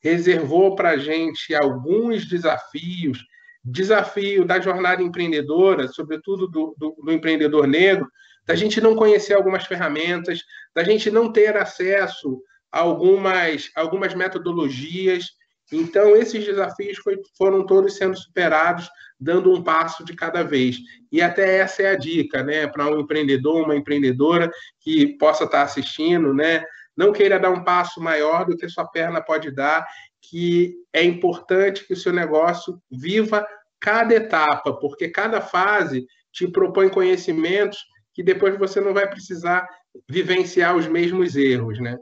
Speaker 3: reservou para a gente alguns desafios desafio da jornada empreendedora, sobretudo do empreendedor negro, da gente não conhecer algumas ferramentas, da gente não ter acesso a algumas metodologias. Então, esses desafios foram todos sendo superados, dando um passo de cada vez. E até essa é a dica, né, para um empreendedor, uma empreendedora que possa estar assistindo, né, não queira dar um passo maior do que sua perna pode dar, que é importante que o seu negócio viva cada etapa, porque cada fase te propõe conhecimentos que depois você não vai precisar vivenciar os mesmos erros, né?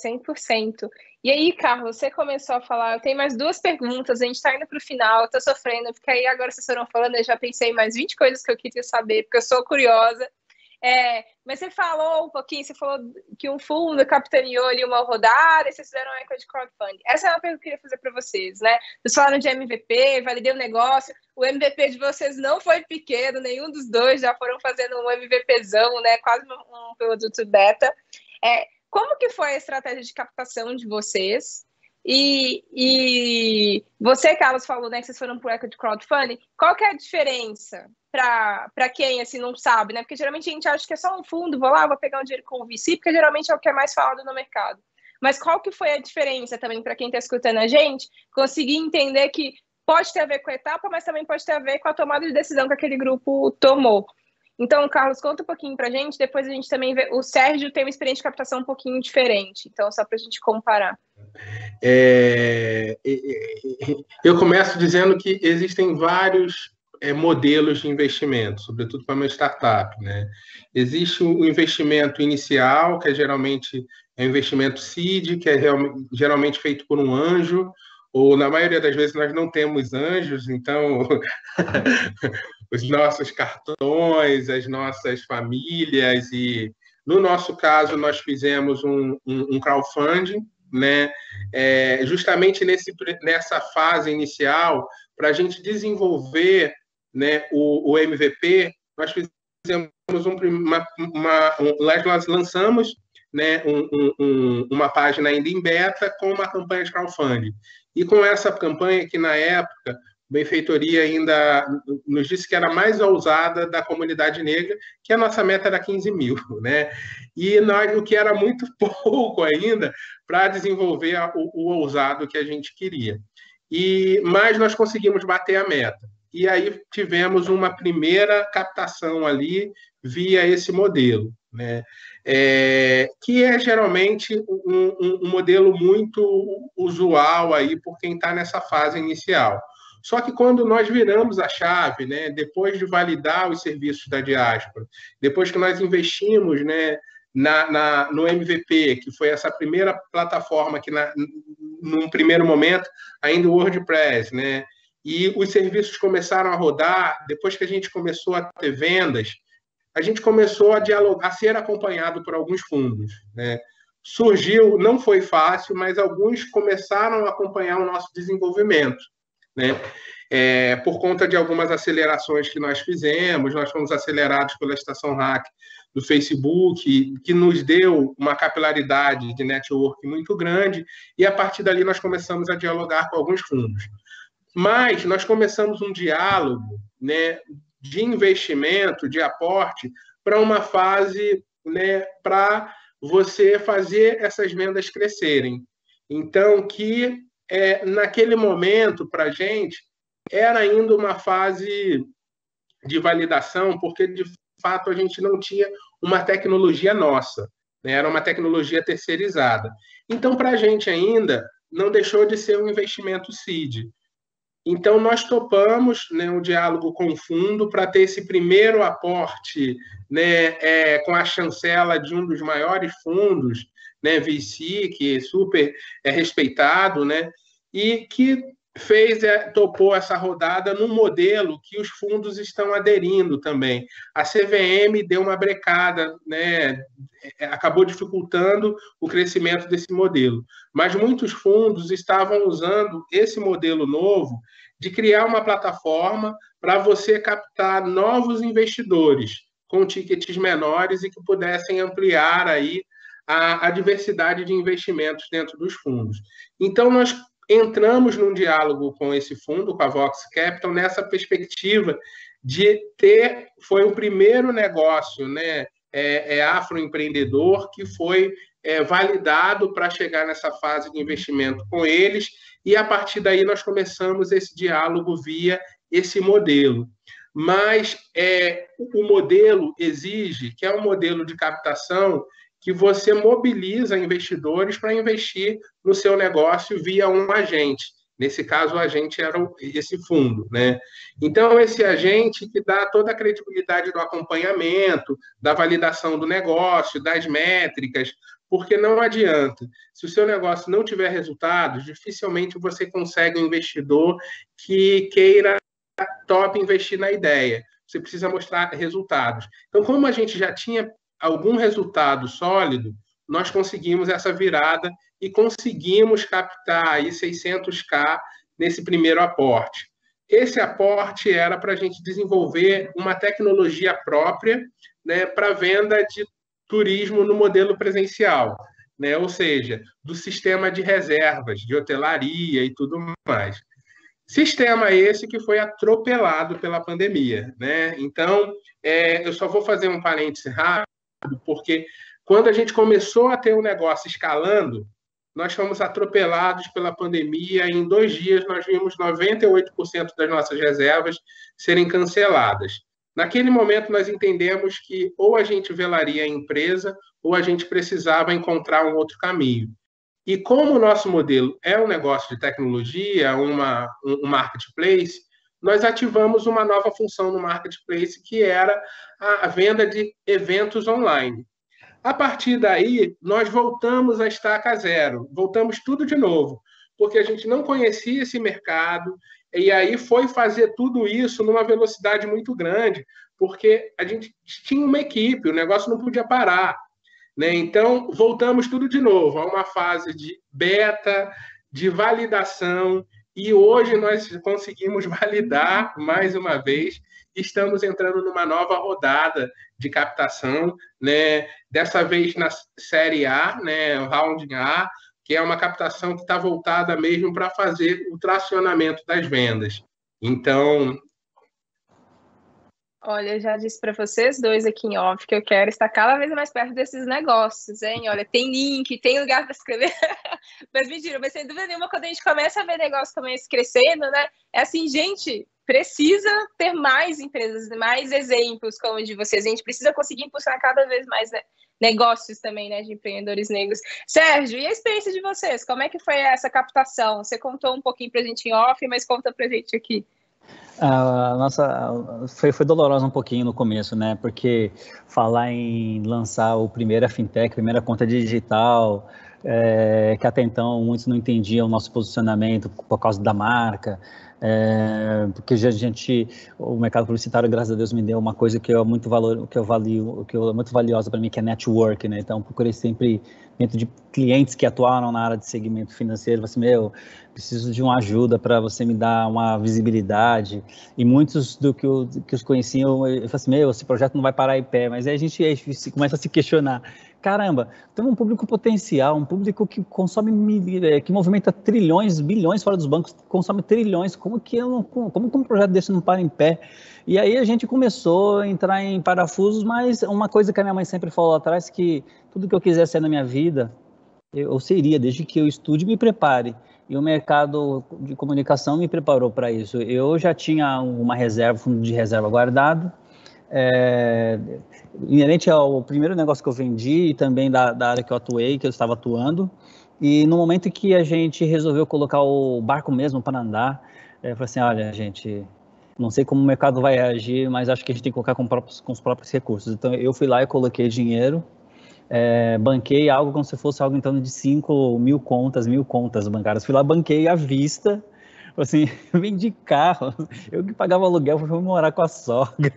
Speaker 2: 100%. E aí, Carlos, você começou a falar, eu tenho mais 2 perguntas, a gente está indo para o final, eu estou sofrendo, porque aí agora vocês foram falando, eu já pensei em mais 20 coisas que eu queria saber, porque eu sou curiosa. Mas você falou um pouquinho, você falou que um fundo capitaneou ali uma rodada e vocês fizeram um equity crowdfunding. Essa é uma pergunta que eu queria fazer para vocês, né? Vocês falaram de MVP, validei o negócio, o MVP de vocês não foi pequeno, nenhum dos dois já foram fazendo um MVPzão, né? Quase um produto beta. Como que foi a estratégia de captação de vocês? E você, Carlos, falou, né, que vocês foram para o equity crowdfunding. Qual que é a diferença para quem assim não sabe, né? Porque geralmente a gente acha que é só um fundo, vou pegar um dinheiro com o VC, porque geralmente é o que é mais falado no mercado. Mas qual que foi a diferença também para quem está escutando a gente conseguir entender que pode ter a ver com a etapa, mas também pode ter a ver com a tomada de decisão que aquele grupo tomou? Então, Carlos, conta um pouquinho para a gente, depois a gente também vê, o Sérgio tem uma experiência de captação um pouquinho diferente, então só para a gente comparar.
Speaker 3: Eu começo dizendo que existem vários modelos de investimento, sobretudo para uma startup, né? Existe o investimento inicial, que geralmente é um investimento seed, que é geralmente feito por um anjo, ou na maioria das vezes nós não temos anjos, então os nossos cartões, as nossas famílias, e no nosso caso nós fizemos um crowdfunding, né? Justamente nessa fase inicial, para a gente desenvolver, né, o MVP, nós fizemos nós lançamos, né, uma página ainda em beta com uma campanha de crowdfunding. E com essa campanha, que na época Benfeitoria ainda nos disse que era a mais ousada da comunidade negra, que a nossa meta era 15 mil, né? E o que era muito pouco ainda para desenvolver o ousado que a gente queria. Mas nós conseguimos bater a meta. E aí tivemos uma primeira captação ali via esse modelo, né? Que é geralmente um modelo muito usual aí por quem está nessa fase inicial. Só que quando nós viramos a chave, né, depois de validar os serviços da diáspora, depois que nós investimos, né, no MVP, que foi essa primeira plataforma que, num primeiro momento, ainda o WordPress, né, e os serviços começaram a rodar, depois que a gente começou a ter vendas, a gente começou a dialogar, a ser acompanhado por alguns fundos, né? Surgiu, não foi fácil, mas alguns começaram a acompanhar o nosso desenvolvimento, né? Por conta de algumas acelerações que nós fizemos, nós fomos acelerados pela Estação Hack do Facebook, que nos deu uma capilaridade de network muito grande, e a partir dali nós começamos a dialogar com alguns fundos. Mas nós começamos um diálogo, né, de investimento, de aporte, para uma fase, né, para você fazer essas vendas crescerem. Então, que naquele momento, para a gente, era ainda uma fase de validação, porque, de fato, a gente não tinha uma tecnologia nossa, né? Era uma tecnologia terceirizada. Então, para a gente ainda, não deixou de ser um investimento seed. Então, nós topamos, né, um diálogo com o fundo para ter esse primeiro aporte, né, com a chancela de um dos maiores fundos, né, VC, que é super respeitado, né, e que topou essa rodada num modelo que os fundos estão aderindo também. A CVM deu uma brecada, né, acabou dificultando o crescimento desse modelo. Mas muitos fundos estavam usando esse modelo novo de criar uma plataforma para você captar novos investidores com tickets menores e que pudessem ampliar aí a diversidade de investimentos dentro dos fundos. Então, nós entramos num diálogo com esse fundo, com a Vox Capital, nessa perspectiva de ter, foi o primeiro negócio, né, afroempreendedor que foi validado para chegar nessa fase de investimento com eles, e a partir daí nós começamos esse diálogo via esse modelo. Mas o modelo exige, que é um modelo de captação, que você mobiliza investidores para investir no seu negócio via um agente. Nesse caso, o agente era esse fundo, né? Então, esse agente que dá toda a credibilidade do acompanhamento, da validação do negócio, das métricas, porque não adianta. Se o seu negócio não tiver resultados, dificilmente você consegue um investidor que queira top investir na ideia. Você precisa mostrar resultados. Então, como a gente já tinha algum resultado sólido, nós conseguimos essa virada e conseguimos captar aí 600K nesse primeiro aporte. Esse aporte era para a gente desenvolver uma tecnologia própria, né, para venda de turismo no modelo presencial, né, ou seja, do sistema de reservas, de hotelaria e tudo mais. Sistema esse que foi atropelado pela pandemia, né? Então, eu só vou fazer um parêntese rápido, porque quando a gente começou a ter um negócio escalando, nós fomos atropelados pela pandemia e em 2 dias nós vimos 98% das nossas reservas serem canceladas. Naquele momento nós entendemos que ou a gente velaria a empresa ou a gente precisava encontrar um outro caminho. E como o nosso modelo é um negócio de tecnologia, um marketplace, nós ativamos uma nova função no marketplace, que era a venda de eventos online. A partir daí, nós voltamos à estaca zero, voltamos tudo de novo, porque a gente não conhecia esse mercado, e aí foi fazer tudo isso numa velocidade muito grande, porque a gente tinha uma equipe, o negócio não podia parar. Né? Então, voltamos tudo de novo a uma fase de beta, de validação, e hoje nós conseguimos validar mais uma vez, estamos entrando numa nova rodada de captação, né? Dessa vez na série A, né? O Round A, que é uma captação que está voltada mesmo para fazer o tracionamento das vendas. Então...
Speaker 2: Olha, eu já disse para vocês dois aqui em off que eu quero estar cada vez mais perto desses negócios, hein? Olha, tem link, tem lugar para escrever. Mas mentira, mas sem dúvida nenhuma, quando a gente começa a ver negócios como esse crescendo, né? É assim, gente, precisa ter mais empresas, mais exemplos como o de vocês. A gente precisa conseguir impulsionar cada vez mais, né, negócios também, né, de empreendedores negros. Sérgio, e a experiência de vocês? Como é que foi essa captação? Você contou um pouquinho para a gente em off, mas conta para a gente aqui.
Speaker 4: A nossa foi dolorosa um pouquinho no começo, né? Porque falar em lançar a primeira fintech, a primeira conta digital, que até então muitos não entendiam o nosso posicionamento por causa da marca, porque o mercado publicitário, graças a Deus, me deu uma coisa que é muito muito valiosa para mim, que é network, né? Então, procurei sempre dentro de clientes que atuaram na área de segmento financeiro, assim, preciso de uma ajuda para você me dar uma visibilidade, e muitos que os conheciam, eu falei assim, esse projeto não vai parar em pé, mas aí a gente começa a se questionar, caramba, temos um público potencial, um público que consome, que movimenta trilhões, bilhões fora dos bancos, consome trilhões, como que um projeto desse não para em pé? E aí a gente começou a entrar em parafusos, mas uma coisa que a minha mãe sempre falou atrás, que tudo que eu quiser ser na minha vida, eu seria, desde que eu estude e me prepare. E o mercado de comunicação me preparou para isso. Eu já tinha fundo de reserva guardado, inerente ao primeiro negócio que eu vendi e também da área que eu atuei, que eu estava atuando. E no momento que a gente resolveu colocar o barco mesmo para andar, eu falei assim, olha, gente, não sei como o mercado vai reagir, mas acho que a gente tem que colocar com os próprios recursos. Então eu fui lá e coloquei dinheiro, banquei algo como se fosse algo em torno de 5.000 contas bancárias. Fui lá, banquei à vista, Assim, eu vendi carro, eu que pagava aluguel, fui morar com a sogra.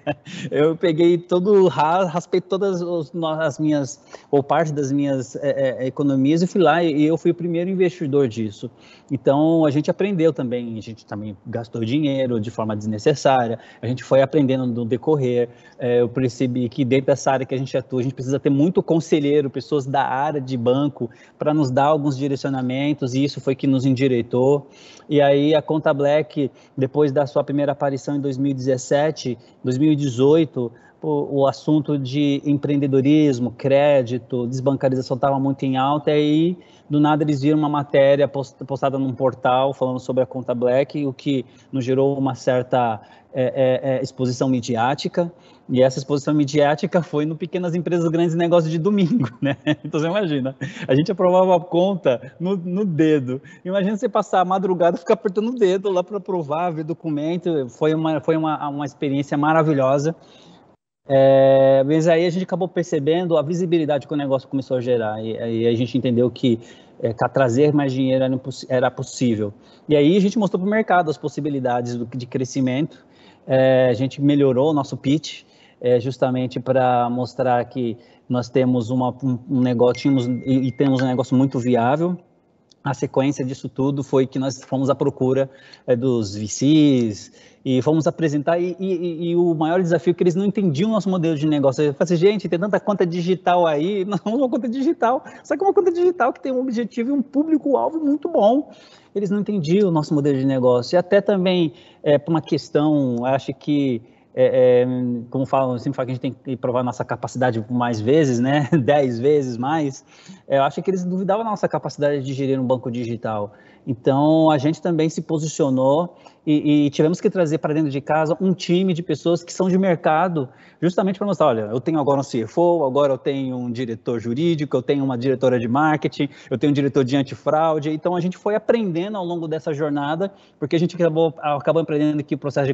Speaker 4: Eu peguei raspei todas as minhas, ou parte das minhas economias e fui lá e eu fui o primeiro investidor disso. Então, a gente aprendeu também, a gente também gastou dinheiro de forma desnecessária, a gente foi aprendendo no decorrer. Eu percebi que dentro dessa área que a gente atua, a gente precisa ter muito conselheiro, pessoas da área de banco, para nos dar alguns direcionamentos, e isso foi que nos endireitou. E aí a Conta Black, depois da sua primeira aparição em 2017, 2018, o assunto de empreendedorismo, crédito, desbancarização estava muito em alta, e aí do nada eles viram uma matéria postada num portal falando sobre a Conta Black, o que nos gerou uma certa exposição midiática, e essa exposição midiática foi no Pequenas Empresas Grandes Negócios de domingo, né? Então você imagina, a gente aprovava a conta no dedo. Imagina você passar a madrugada e ficar apertando o dedo lá para aprovar, ver documento. Foi uma experiência maravilhosa. Mas aí a gente acabou percebendo a visibilidade que o negócio começou a gerar, e aí a gente entendeu que trazer mais dinheiro era possível. E aí a gente mostrou para o mercado as possibilidades de crescimento. A gente melhorou o nosso pitch, justamente para mostrar que nós temos um negócio, temos um negócio muito viável. A sequência disso tudo foi que nós fomos à procura dos VCs e fomos apresentar, e o maior desafio é que eles não entendiam o nosso modelo de negócio. Eu falei assim, gente, tem tanta conta digital aí, não é uma conta digital, só que é uma conta digital que tem um objetivo e um público-alvo muito bom. Eles não entendiam o nosso modelo de negócio, e até também por uma questão, acho que como eu sempre falo que a gente tem que provar nossa capacidade mais vezes, né? 10 vezes mais. Eu acho que eles duvidavam da nossa capacidade de gerir um banco digital. Então, a gente também se posicionou e tivemos que trazer para dentro de casa um time de pessoas que são de mercado, justamente para mostrar, olha, eu tenho agora um CFO, agora eu tenho um diretor jurídico, eu tenho uma diretora de marketing, eu tenho um diretor de antifraude. Então, a gente foi aprendendo ao longo dessa jornada, porque a gente acabou aprendendo que o processo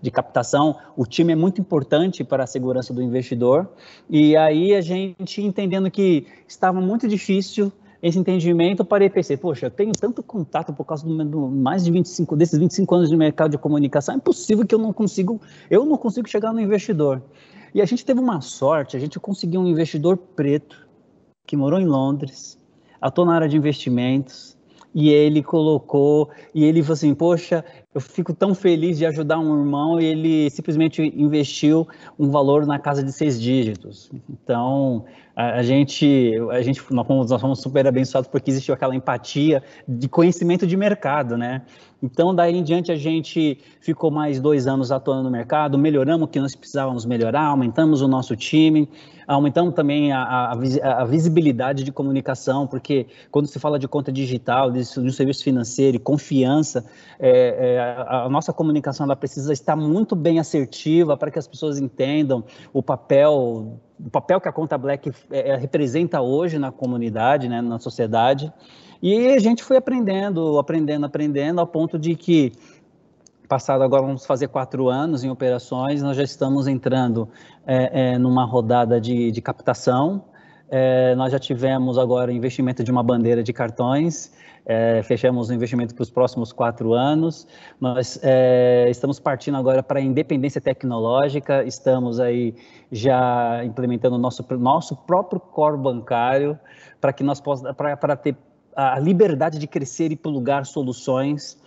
Speaker 4: de captação, o time é muito importante para a segurança do investidor. E aí, a gente entendendo que estava muito difícil esse entendimento, parei e pensei, poxa, eu tenho tanto contato por causa mais de desses 25 anos de mercado de comunicação, é impossível que eu não consigo chegar no investidor. E a gente teve uma sorte, a gente conseguiu um investidor preto, que morou em Londres, atuou na área de investimentos, e ele falou assim, poxa, eu fico tão feliz de ajudar um irmão, e ele simplesmente investiu um valor na casa de 6 dígitos. Então, nós fomos super abençoados porque existiu aquela empatia de conhecimento de mercado, né? Então, daí em diante, a gente ficou mais 2 anos atuando no mercado, melhoramos o que nós precisávamos melhorar, aumentamos o nosso time, aumentamos também a visibilidade de comunicação, porque quando se fala de conta digital, de um serviço financeiro e confiança, a nossa comunicação ela precisa estar muito bem assertiva para que as pessoas entendam o papel que a Conta Black representa hoje na comunidade, né, na sociedade. E a gente foi aprendendo, ao ponto de que, passado agora, vamos fazer 4 anos em operações, nós já estamos entrando numa rodada de captação. Nós já tivemos agora investimento de uma bandeira de cartões, fechamos o investimento para os próximos 4 anos. Nós estamos partindo agora para a independência tecnológica, estamos aí já implementando o nosso próprio core bancário, para que nós possamos, para ter a liberdade de crescer e plugar soluções.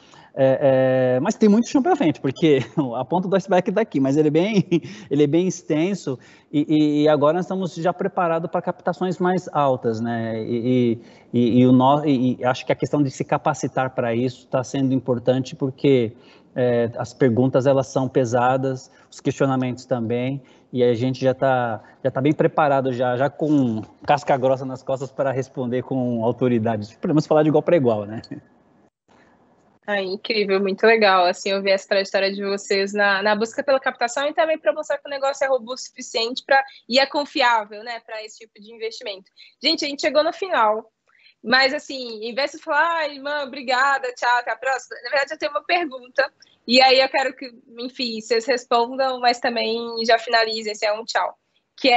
Speaker 4: Mas tem muito chão para frente, porque a ponta do iceberg está aqui, mas ele é bem extenso, e agora nós estamos já preparados para captações mais altas, né? E acho que a questão de se capacitar para isso está sendo importante, porque as perguntas elas são pesadas, os questionamentos também, e a gente já tá bem preparado, já com casca grossa nas costas para responder com autoridade. Podemos falar de igual para igual, né?
Speaker 2: Incrível, muito legal, assim, ouvir essa trajetória de vocês na busca pela captação, e também para mostrar que o negócio é robusto o suficiente e é confiável, né, para esse tipo de investimento. Gente, a gente chegou no final, mas assim, em vez de falar, irmã, obrigada, tchau, até a próxima, na verdade eu tenho uma pergunta, e aí eu quero que, enfim, vocês respondam, mas também já finalizem, esse é um tchau. Que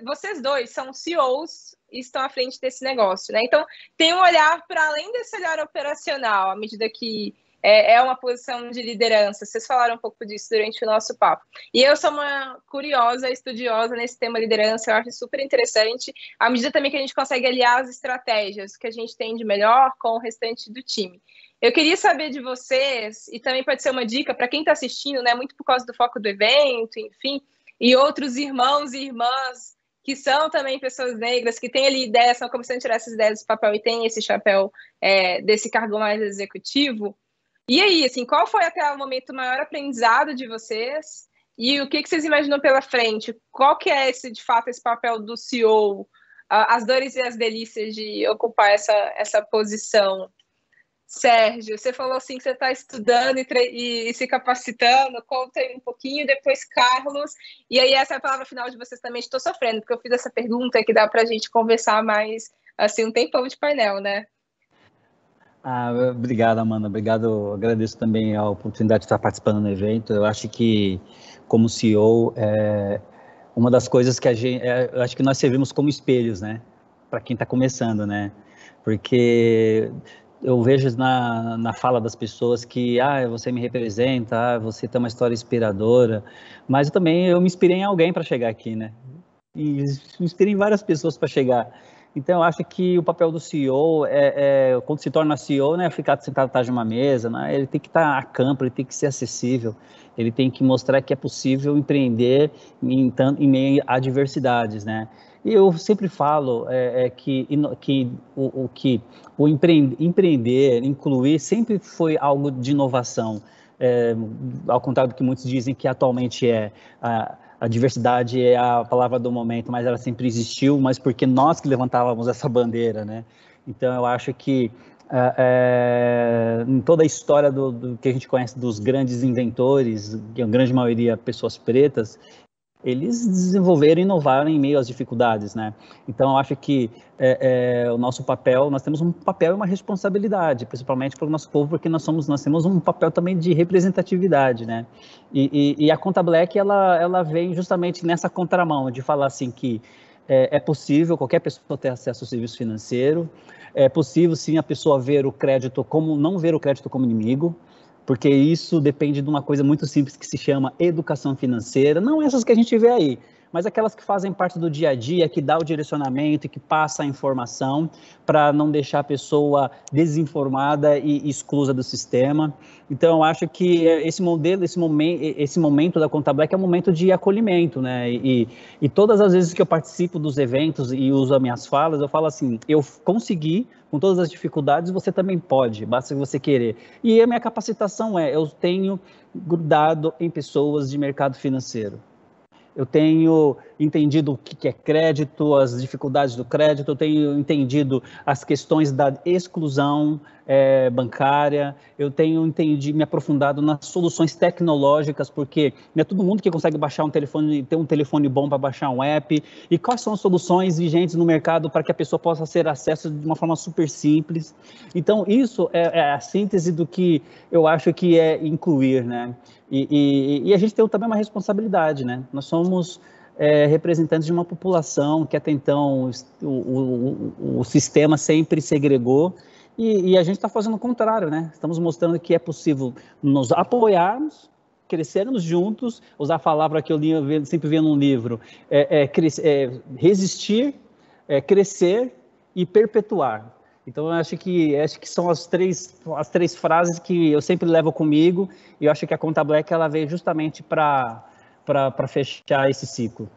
Speaker 2: vocês dois são CEOs estão à frente desse negócio, né? Então, tem um olhar para além desse olhar operacional, à medida que é uma posição de liderança. Vocês falaram um pouco disso durante o nosso papo. E eu sou uma curiosa, estudiosa nesse tema liderança, eu acho super interessante, à medida também que a gente consegue aliar as estratégias que a gente tem de melhor com o restante do time. Eu queria saber de vocês, e também pode ser uma dica para quem está assistindo, né, muito por causa do foco do evento, enfim, e outros irmãos e irmãs que são também pessoas negras, que têm ali ideias, estão começando a tirar essas ideias do papel e têm esse chapéu desse cargo mais executivo. E aí, assim, qual foi até o momento o maior aprendizado de vocês? E o que vocês imaginam pela frente? Qual que é, de fato, esse papel do CEO? As dores e as delícias de ocupar essa posição? Sérgio, você falou assim que você está estudando e se capacitando. Conta aí um pouquinho, depois Carlos. E aí essa é a palavra final de vocês também. Estou sofrendo, porque eu fiz essa pergunta que dá para a gente conversar mais, assim, um tempão de painel, né?
Speaker 4: Obrigado, Amanda. Obrigado. Agradeço também a oportunidade de estar participando do evento. Eu acho que, como CEO, uma das coisas que eu acho que nós servimos como espelhos, né? Para quem está começando, né? Porque eu vejo na fala das pessoas que você me representa, você tem uma história inspiradora, mas eu me inspirei em alguém para chegar aqui, né? E me inspirei em várias pessoas para chegar. Então, eu acho que o papel do CEO quando se torna CEO, né, ficar sentado atrás de uma mesa, né, ele tem que estar a campo, ele tem que ser acessível, ele tem que mostrar que é possível empreender em meio a adversidades, né? E eu sempre falo que o empreender, incluir, sempre foi algo de inovação, ao contrário do que muitos dizem que atualmente a diversidade é a palavra do momento, mas ela sempre existiu, mas porque nós que levantávamos essa bandeira, né? Então, eu acho que em toda a história do que a gente conhece dos grandes inventores, que a grande maioria pessoas pretas, eles desenvolveram e inovaram em meio às dificuldades, né? Então, eu acho que o nosso papel, nós temos um papel e uma responsabilidade, principalmente para o nosso povo, porque nós temos um papel também de representatividade, né? E a Conta Black, ela vem justamente nessa contramão, de falar assim que é possível qualquer pessoa ter acesso ao serviço financeiro, é possível sim a pessoa não ver o crédito como inimigo, porque isso depende de uma coisa muito simples que se chama educação financeira, não essas que a gente vê aí, mas aquelas que fazem parte do dia a dia, que dá o direcionamento e que passa a informação para não deixar a pessoa desinformada e exclusa do sistema. Então, eu acho que esse momento da Conta Black é um momento de acolhimento, né? E todas as vezes que eu participo dos eventos e uso as minhas falas, eu falo assim, eu consegui, com todas as dificuldades, você também pode, basta você querer. E a minha capacitação eu tenho grudado em pessoas de mercado financeiro. Eu tenho entendido o que é crédito, as dificuldades do crédito, eu tenho entendido as questões da exclusão bancária, eu tenho me aprofundado nas soluções tecnológicas, porque não é todo mundo que consegue baixar ter um telefone bom para baixar um app, e quais são as soluções vigentes no mercado para que a pessoa possa ter acesso de uma forma super simples. Então, isso é a síntese do que eu acho que é incluir, né? E a gente tem também uma responsabilidade, né? Nós somos representantes de uma população que até então o sistema sempre segregou e a gente está fazendo o contrário, né? Estamos mostrando que é possível nos apoiarmos, crescermos juntos, usar a palavra que eu sempre vi num livro, resistir, crescer e perpetuar. Então, eu acho que são as três frases que eu sempre levo comigo, e eu acho que a Conta Black ela veio justamente para fechar esse ciclo.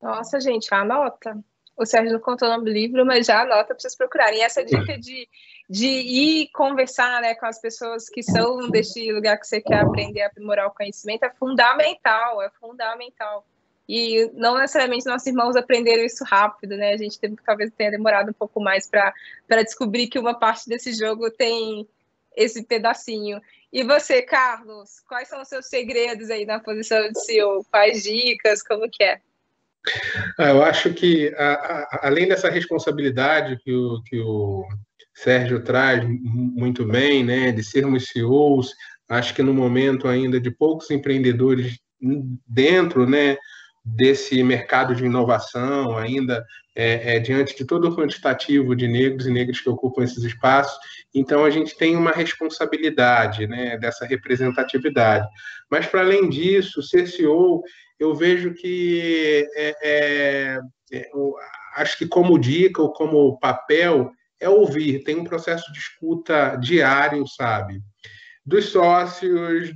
Speaker 2: Nossa, gente, anota. O Sérgio não contou o nome do livro, mas já anota para vocês procurarem. E essa dica de ir conversar, né, com as pessoas que são deste lugar que você quer aprender a aprimorar o conhecimento é fundamental, E não necessariamente nossos irmãos aprenderam isso rápido, né? A gente talvez tenha demorado um pouco mais para descobrir que uma parte desse jogo tem esse pedacinho. E você, Carlos, quais são os seus segredos aí na posição de CEO? Quais dicas? Como que é?
Speaker 3: Eu acho que, além dessa responsabilidade que o Sérgio traz muito bem, né, de sermos CEOs, acho que no momento ainda de poucos empreendedores dentro, né, desse mercado de inovação, ainda diante de todo o quantitativo de negros e negras que ocupam esses espaços. Então, a gente tem uma responsabilidade, né, dessa representatividade. Mas, para além disso, ser CEO, eu vejo que, acho que como dica ou como papel, é ouvir, tem um processo de escuta diário, sabe? Dos sócios,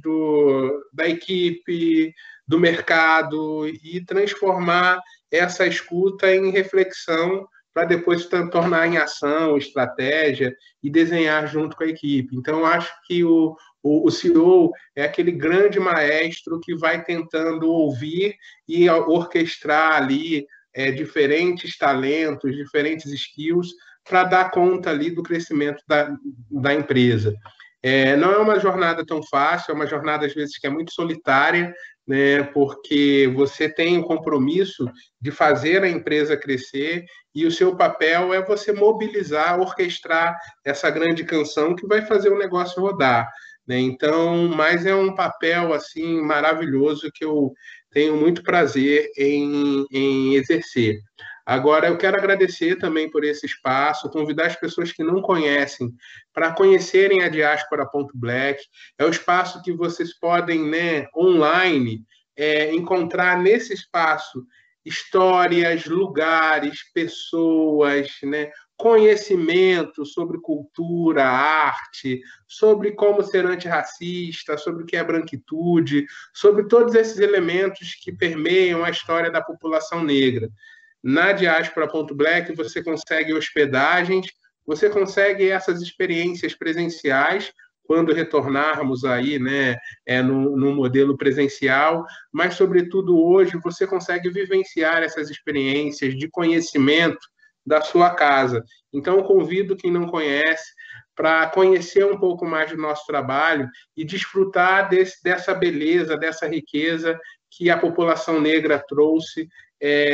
Speaker 3: da equipe, do mercado, e transformar essa escuta em reflexão para depois tornar em ação, estratégia e desenhar junto com a equipe. Então, eu acho que o CEO é aquele grande maestro que vai tentando ouvir e orquestrar ali diferentes talentos, diferentes skills para dar conta ali do crescimento da empresa. Não é uma jornada tão fácil, é uma jornada, às vezes, que é muito solitária, né, porque você tem o compromisso de fazer a empresa crescer e o seu papel é você mobilizar, orquestrar essa grande canção que vai fazer o negócio rodar, né? Então, mas é um papel assim maravilhoso que eu tenho muito prazer em exercer. Agora, eu quero agradecer também por esse espaço, convidar as pessoas que não conhecem para conhecerem a Diaspora.Black. É o espaço que vocês podem, né, online, encontrar nesse espaço histórias, lugares, pessoas, né, conhecimento sobre cultura, arte, sobre como ser antirracista, sobre o que é branquitude, sobre todos esses elementos que permeiam a história da população negra. Na Diaspora.Black você consegue hospedagens, você consegue essas experiências presenciais, quando retornarmos aí, né, no modelo presencial, mas, sobretudo, hoje você consegue vivenciar essas experiências de conhecimento da sua casa. Então, eu convido quem não conhece para conhecer um pouco mais do nosso trabalho e desfrutar dessa beleza, dessa riqueza que a população negra trouxe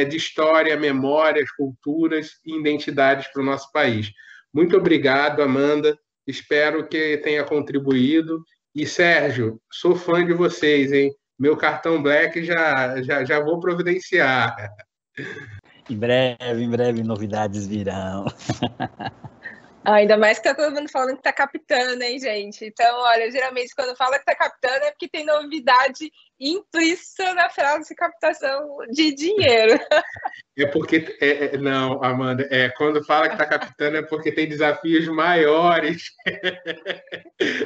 Speaker 3: de história, memórias, culturas e identidades para o nosso país. Muito obrigado, Amanda. Espero que tenha contribuído. E, Sérgio, sou fã de vocês, hein? Meu cartão Black já vou providenciar.
Speaker 4: Em breve, novidades virão.
Speaker 2: Ainda mais que tá todo mundo falando que tá captando, hein, gente? Então, olha, geralmente quando fala que tá captando é porque tem novidade implícita na frase captação de dinheiro.
Speaker 3: É porque... não, Amanda, quando fala que tá captando é porque tem desafios maiores.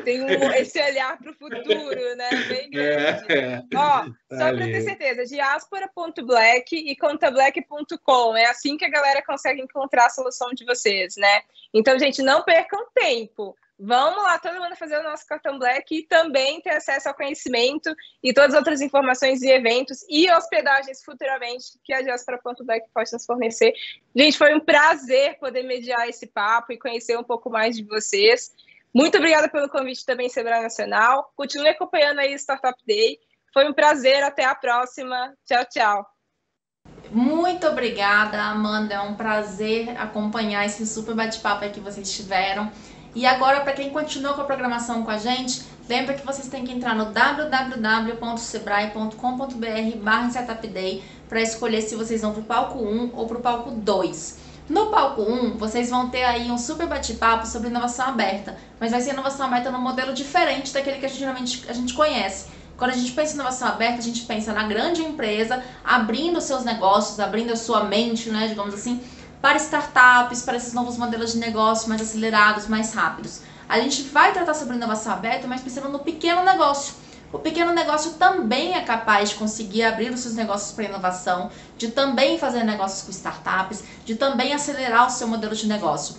Speaker 2: Tem esse olhar para o futuro, né? Bem grande. Ó, só para ter certeza, diaspora.black e contablack.com. É assim que a galera consegue encontrar a solução de vocês, né? Então, gente, não percam tempo. Vamos lá, todo mundo fazer o nosso cartão Black e também ter acesso ao conhecimento e todas as outras informações e eventos e hospedagens futuramente que a Diaspora.Black pode nos fornecer. Gente, foi um prazer poder mediar esse papo e conhecer um pouco mais de vocês. Muito obrigada pelo convite também, Sebrae Nacional. Continue acompanhando aí o Startup Day. Foi um prazer, até a próxima. Tchau, tchau.
Speaker 1: Muito obrigada, Amanda. É um prazer acompanhar esse super bate-papo que vocês tiveram. E agora, para quem continuou com a programação com a gente, lembra que vocês têm que entrar no www.sebrae.com.br/startupday para escolher se vocês vão para o palco 1 ou para o palco 2. No palco 1, vocês vão ter aí um super bate-papo sobre inovação aberta, mas vai ser inovação aberta num modelo diferente daquele que geralmente a gente conhece. Quando a gente pensa em inovação aberta, a gente pensa na grande empresa abrindo seus negócios, abrindo a sua mente, né, digamos assim, para startups, para esses novos modelos de negócio mais acelerados, mais rápidos. A gente vai tratar sobre inovação aberta, mas pensando no pequeno negócio. O pequeno negócio também é capaz de conseguir abrir os seus negócios para inovação, de também fazer negócios com startups, de também acelerar o seu modelo de negócio.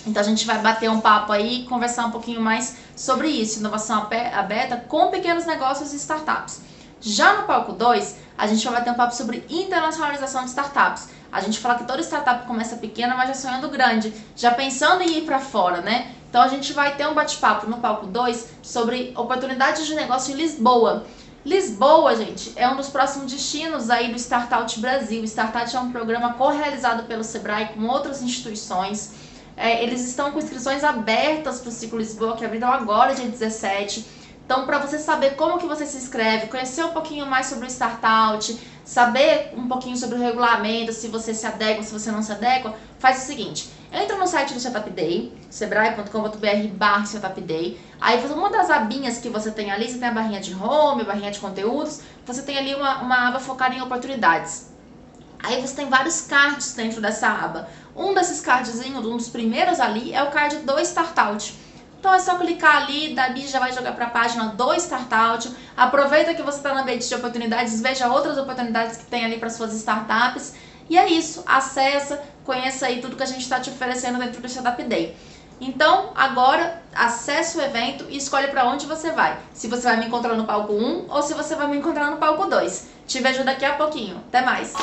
Speaker 1: Então a gente vai bater um papo aí e conversar um pouquinho mais sobre isso, inovação aberta com pequenos negócios e startups. Já no palco 2, a gente vai bater um papo sobre internacionalização de startups. A gente fala que toda startup começa pequena, mas já sonhando grande, já pensando em ir para fora, né? Então a gente vai ter um bate-papo no palco 2 sobre oportunidades de negócio em Lisboa. Lisboa, gente, é um dos próximos destinos aí do Startout Brasil. O Startout é um programa co-realizado pelo Sebrae com outras instituições. Eles estão com inscrições abertas para o Ciclo Lisboa, que abriram agora, dia 17. Então, para você saber como que você se inscreve, conhecer um pouquinho mais sobre o Startout, saber um pouquinho sobre o regulamento, se você se adequa, se você não se adequa, faz o seguinte, entra no site do Startup Day, sebrae.com.br/startupday, aí uma das abinhas que você tem ali, você tem a barrinha de home, a barrinha de conteúdos, você tem ali uma aba focada em oportunidades. Aí você tem vários cards dentro dessa aba. Um desses cardzinhos, um dos primeiros ali, é o card do Startout. Então é só clicar ali, dali já vai jogar para a página do Startout. Aproveita que você está no ambiente de oportunidades, veja outras oportunidades que tem ali para suas startups. E é isso, acessa, conheça aí tudo que a gente está te oferecendo dentro do Startup Day. Então, agora, acesse o evento e escolhe para onde você vai. Se você vai me encontrar no palco 1 ou se você vai me encontrar no palco 2. Te vejo daqui a pouquinho. Até mais!